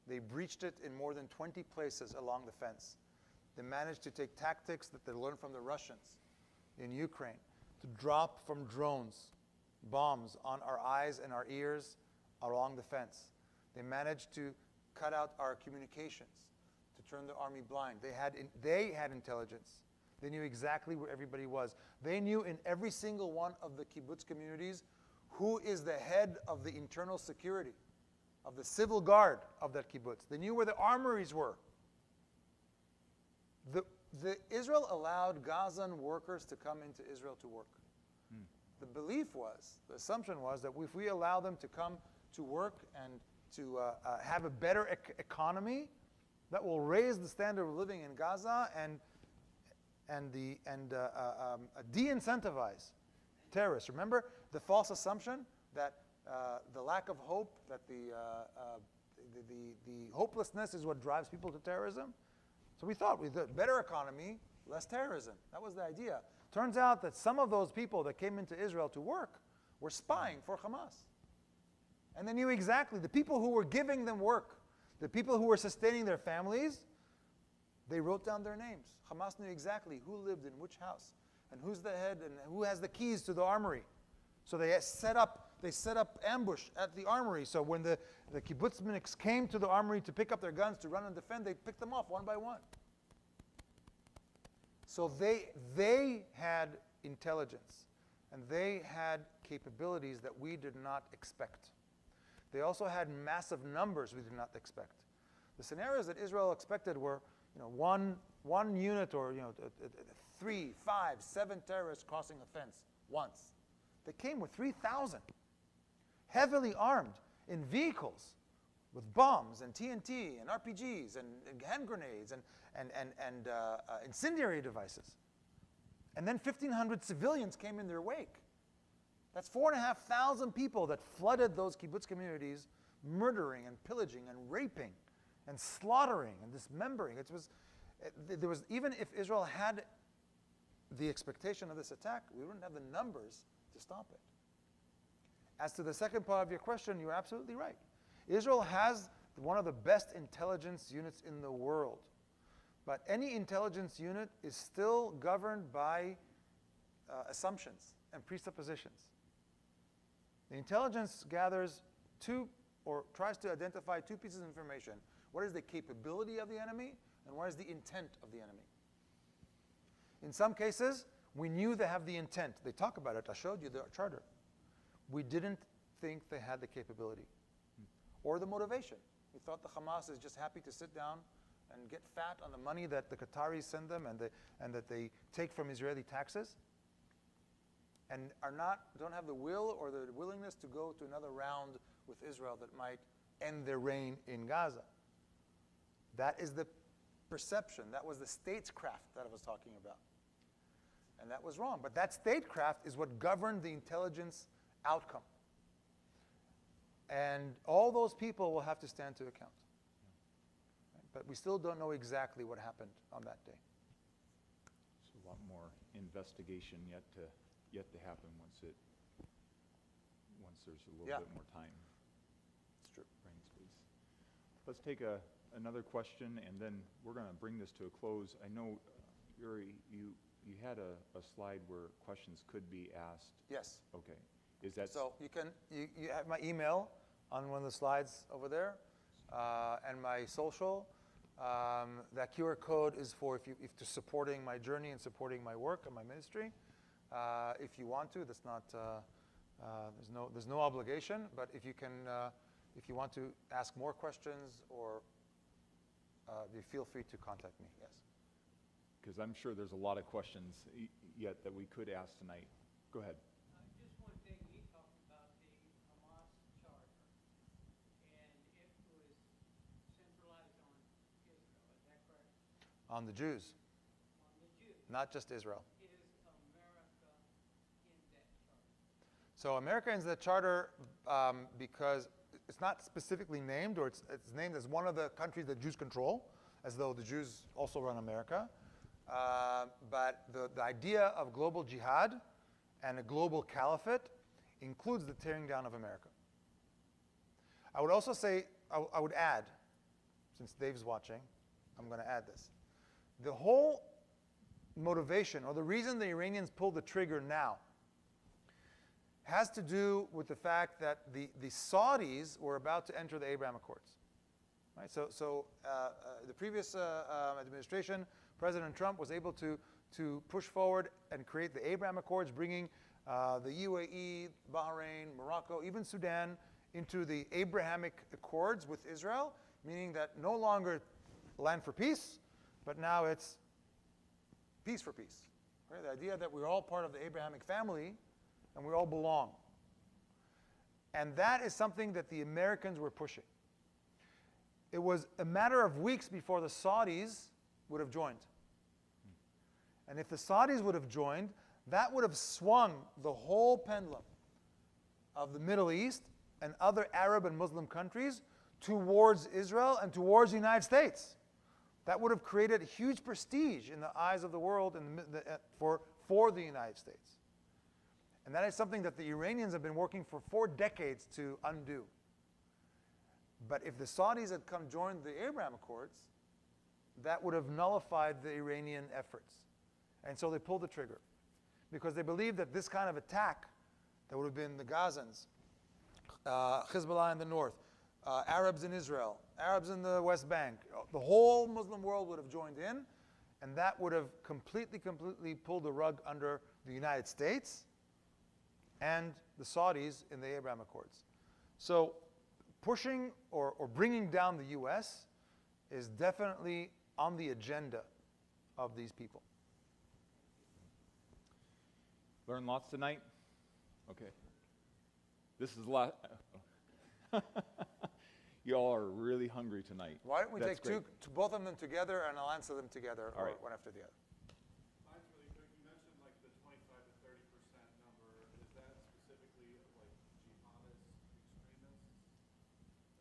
They breached it in more than 20 places along the fence. They managed to take tactics that they learned from the Russians in Ukraine to drop from drones bombs on our eyes and our ears along the fence. They managed to cut out our communications, to turn the army blind. They had intelligence. They knew exactly where everybody was. They knew in every single one of the kibbutz communities who is the head of the internal security, of the civil guard of that kibbutz. They knew where the armories were. Israel allowed Gazan workers to come into Israel to work. The belief was, the assumption was that if we allow them to come to work and to have a better economy, that will raise the standard of living in Gaza and de-incentivize terrorists. Remember the false assumption that the lack of hope, that the hopelessness is what drives people to terrorism? So we thought, better economy, less terrorism. That was the idea. Turns out that some of those people that came into Israel to work were spying for Hamas. And they knew exactly, the people who were giving them work, the people who were sustaining their families, they wrote down their names. Hamas knew exactly who lived in which house, and who's the head, and who has the keys to the armory. So they set up ambush at the armory. So when the kibbutzniks came to the armory to pick up their guns to run and defend, they picked them off one by one. So they had intelligence, and they had capabilities that we did not expect. They also had massive numbers we did not expect. The scenarios that Israel expected were, one unit or 3, 5, 7 terrorists crossing a fence once. They came with 3,000, heavily armed in vehicles with bombs and TNT and RPGs and hand grenades and incendiary devices. And then 1,500 civilians came in their wake. That's 4,500 people that flooded those kibbutz communities, murdering and pillaging and raping and slaughtering and dismembering. There was, even if Israel had the expectation of this attack, we wouldn't have the numbers to stop it. As to the second part of your question, you're absolutely right. Israel has one of the best intelligence units in the world. But any intelligence unit is still governed by assumptions and presuppositions. The intelligence gathers tries to identify two pieces of information. What is the capability of the enemy? and what is the intent of the enemy. In some cases, we knew they have the intent. They talk about it. I showed you the charter. We didn't think they had the capability or the motivation. We thought the Hamas is just happy to sit down and get fat on the money that the Qataris send them and that they take from Israeli taxes, and don't have the will or the willingness to go to another round with Israel that might end their reign in Gaza. That is the perception. That was the statecraft that I was talking about. And that was wrong. But that statecraft is what governed the intelligence outcome. And all those people will have to stand to account. But we still don't know exactly what happened on that day. So a lot more investigation yet to happen once there's a little bit more time. It's true. Brain space. Let's take another question, and then we're going to bring this to a close. I know, Uri, you had a slide where questions could be asked. Yes. Okay. Is that So you have my email on one of the slides over there, and my social. That QR code is for if to supporting my journey and supporting my work and my ministry. If you want to, that's not there's no obligation. But if you want to ask more questions, or you feel free to contact me. Yes. Because I'm sure there's a lot of questions yet that we could ask tonight. Go ahead. Just one thing, you talked about the Hamas charter, and it was centralized on Israel, is that correct? On the Jews, On the Jews. not just Israel. Is America in that charter? So America is the charter because it's not specifically named, or it's named as one of the countries that Jews control, as though the Jews also run America. But the idea of global jihad and a global caliphate includes the tearing down of America. I would also say, I would add, since Dave's watching, I'm going to add this. The whole motivation, or the reason the Iranians pulled the trigger now, has to do with the fact that the Saudis were about to enter the Abraham Accords. Right? So the previous administration, President Trump was able to push forward and create the Abraham Accords, bringing the UAE, Bahrain, Morocco, even Sudan into the Abrahamic Accords with Israel, meaning that no longer land for peace, but now it's peace for peace. Right? The idea that we're all part of the Abrahamic family and we all belong. And that is something that the Americans were pushing. It was a matter of weeks before the Saudis would have joined. And if the Saudis would have joined, that would have swung the whole pendulum of the Middle East and other Arab and Muslim countries towards Israel and towards the United States. That would have created huge prestige in the eyes of the world for the United States. And that is something that the Iranians have been working for 4 decades to undo. But if the Saudis had come join the Abraham Accords, that would have nullified the Iranian efforts. And so they pulled the trigger, because they believed that this kind of attack, that would have been the Gazans, Hezbollah in the north, Arabs in Israel, Arabs in the West Bank, the whole Muslim world would have joined in, and that would have completely pulled the rug under the United States and the Saudis in the Abraham Accords. So pushing or bringing down the U.S. is definitely on the agenda of these people. Learn lots tonight? Okay. This is a lot. You all are really hungry tonight. Why don't we That's take great. both of them together, and I'll answer them together, All or right. one after the other. Mine's really quick. You mentioned like the 25 to 30% number. Is that specifically like jihadist extremists?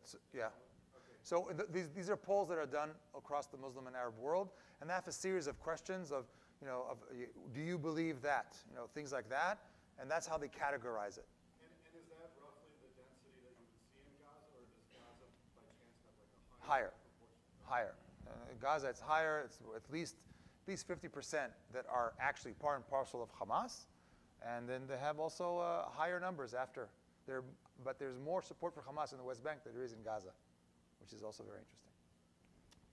So, yeah. Okay. So these are polls that are done across the Muslim and Arab world, and they have a series of questions of, do you believe that? Things like that, and that's how they categorize it. And is that roughly the density that you would see in Gaza, or does Gaza by chance have like a Higher. proportion? Higher. Gaza, it's higher. It's at least 50% that are actually part and parcel of Hamas, and then they have also higher numbers after. But there's more support for Hamas in the West Bank than there is in Gaza, which is also very interesting.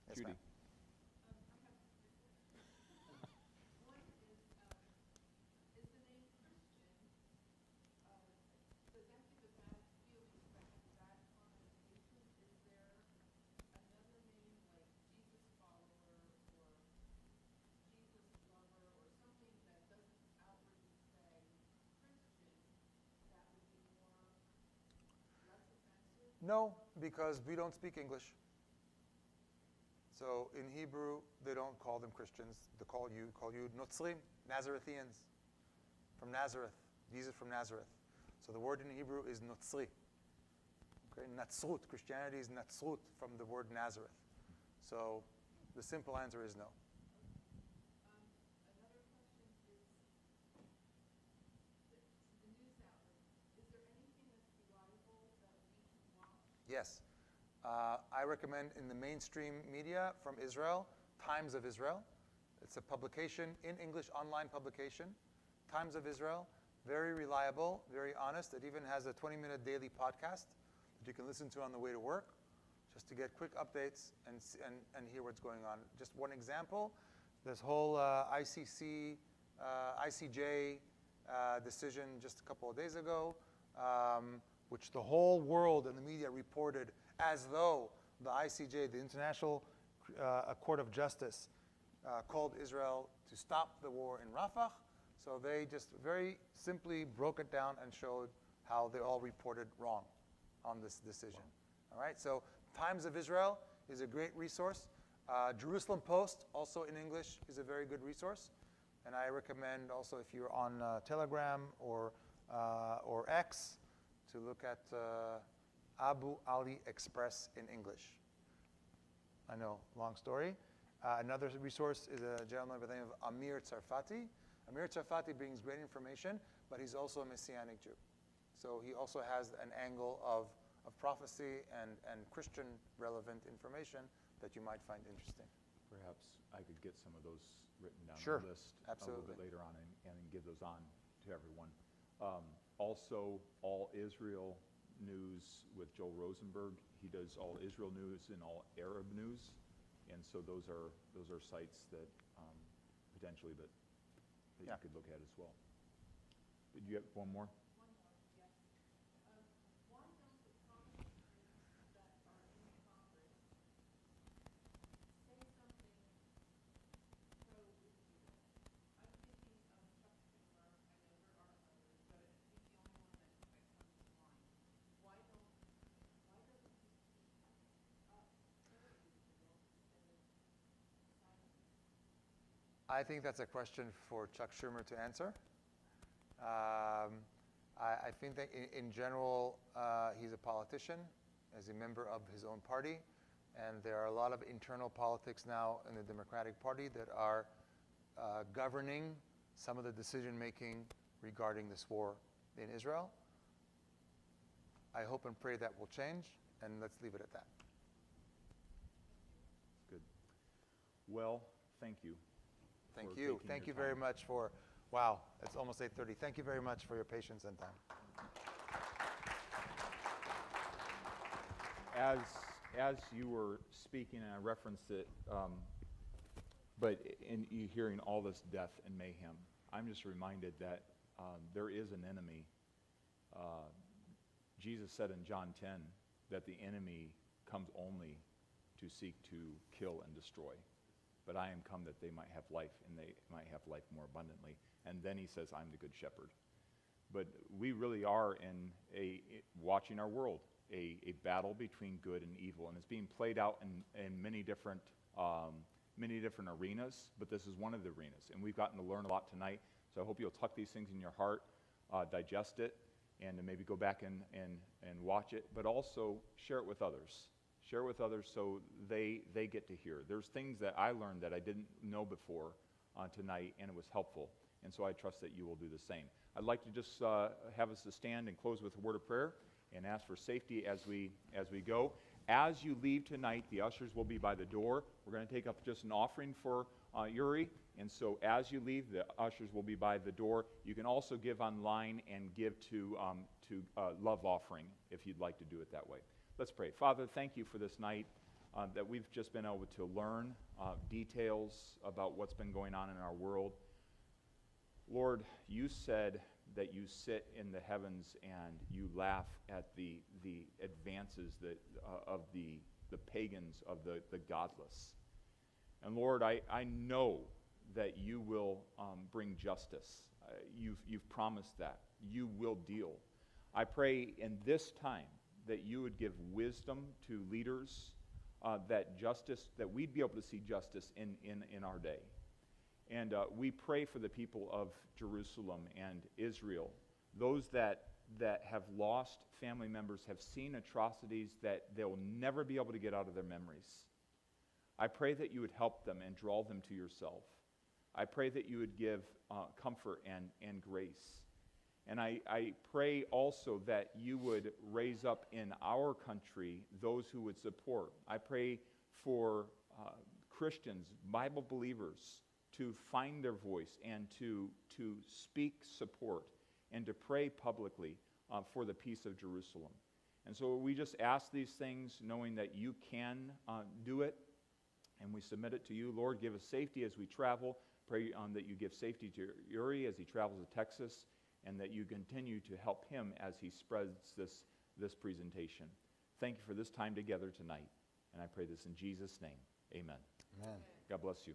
Yes, Judy. ma'am. No, because we don't speak English. So in Hebrew, they don't call them Christians. They call you Notzrim, Nazaretheans, from Nazareth. Jesus from Nazareth. So the word in Hebrew is Notzri. Okay, Natsrut. Christianity is Natsrut from the word Nazareth. So the simple answer is no. Another question is, the news outlet, is there anything that's reliable that we can watch? Yes. I recommend in the mainstream media from Israel, Times of Israel. It's a publication in English, online publication. Times of Israel, very reliable, very honest. It even has a 20-minute daily podcast that you can listen to on the way to work, just to get quick updates and hear what's going on. Just one example, this whole ICJ decision just a couple of days ago, which the whole world and the media reported as though the ICJ, the International Court of Justice, called Israel to stop the war in Rafah. So they just very simply broke it down and showed how they all reported wrong on this decision. All right, so Times of Israel is a great resource. Jerusalem Post, also in English, is a very good resource. And I recommend also, if you're on Telegram or X, to look at Abu Ali Express in English. I know, long story. Another resource is a gentleman by the name of Amir Tsarfati. Amir Tsarfati brings great information, but he's also a Messianic Jew. So he also has an angle of prophecy and Christian relevant information that you might find interesting. Perhaps I could get some of those written down Sure, on the list absolutely. a little bit later on and give those on to everyone. Also, All Israel News with Joel Rosenberg. He does All Israel News and All Arab News, and so those are sites that potentially that Yeah. you could look at as well. Did you have one more? One more, yes. Why don't the commentators that are in Congress say something pro-Israel? I'm thinking of Chuck Schumer. I know there are others, but he's the only one that comes to mind. Why doesn't he speak up pro-Israel instead of silence? I think that's a question for Chuck Schumer to answer. I think that in general, he's a politician, as a member of his own party, and there are a lot of internal politics now in the Democratic Party that are governing some of the decision-making regarding this war in Israel. I hope and pray that will change, and let's leave it at that. Good. Well, thank you. Thank for you. taking Thank your you very time. much for, wow, it's almost 8:30. Thank you very much for your patience and time. As you were speaking, and I referenced it, but in you hearing all this death and mayhem, I'm just reminded that there is an enemy. Jesus said in John 10 that the enemy comes only to seek to kill and destroy. But I am come that they might have life, and they might have life more abundantly. And then he says, I'm the good shepherd. But we really are watching our world, a battle between good and evil, and it's being played out in many different arenas, but this is one of the arenas, and we've gotten to learn a lot tonight, so I hope you'll tuck these things in your heart, digest it, and to maybe go back and watch it, but also share it with others. Share it with others so they get to hear. There's things that I learned that I didn't know before tonight, and it was helpful, and so I trust that you will do the same. I'd like to just have us to stand and close with a word of prayer and ask for safety as we go. As you leave tonight, the ushers will be by the door. We're going to take up just an offering for Uri, and so as you leave, the ushers will be by the door. You can also give online and give to Love Offering if you'd like to do it that way. Let's pray. Father, thank you for this night that we've just been able to learn details about what's been going on in our world. Lord, you said that you sit in the heavens and you laugh at the advances of the pagans, of the godless. And Lord, I know that you will bring justice. You've promised that. You will deal. I pray in this time that you would give wisdom to leaders, that we'd be able to see justice in our day. And we pray for the people of Jerusalem and Israel, those that have lost family members, have seen atrocities that they'll never be able to get out of their memories. I pray that you would help them and draw them to yourself. I pray that you would give comfort and grace. And I pray also that you would raise up in our country those who would support. I pray for Christians, Bible believers, to find their voice and to speak support and to pray publicly for the peace of Jerusalem. And so we just ask these things knowing that you can do it, and we submit it to you. Lord, give us safety as we travel. Pray that you give safety to Uri as he travels to Texas, and that you continue to help him as he spreads this presentation. Thank you for this time together tonight, and I pray this in Jesus' name. Amen. Amen. God bless you.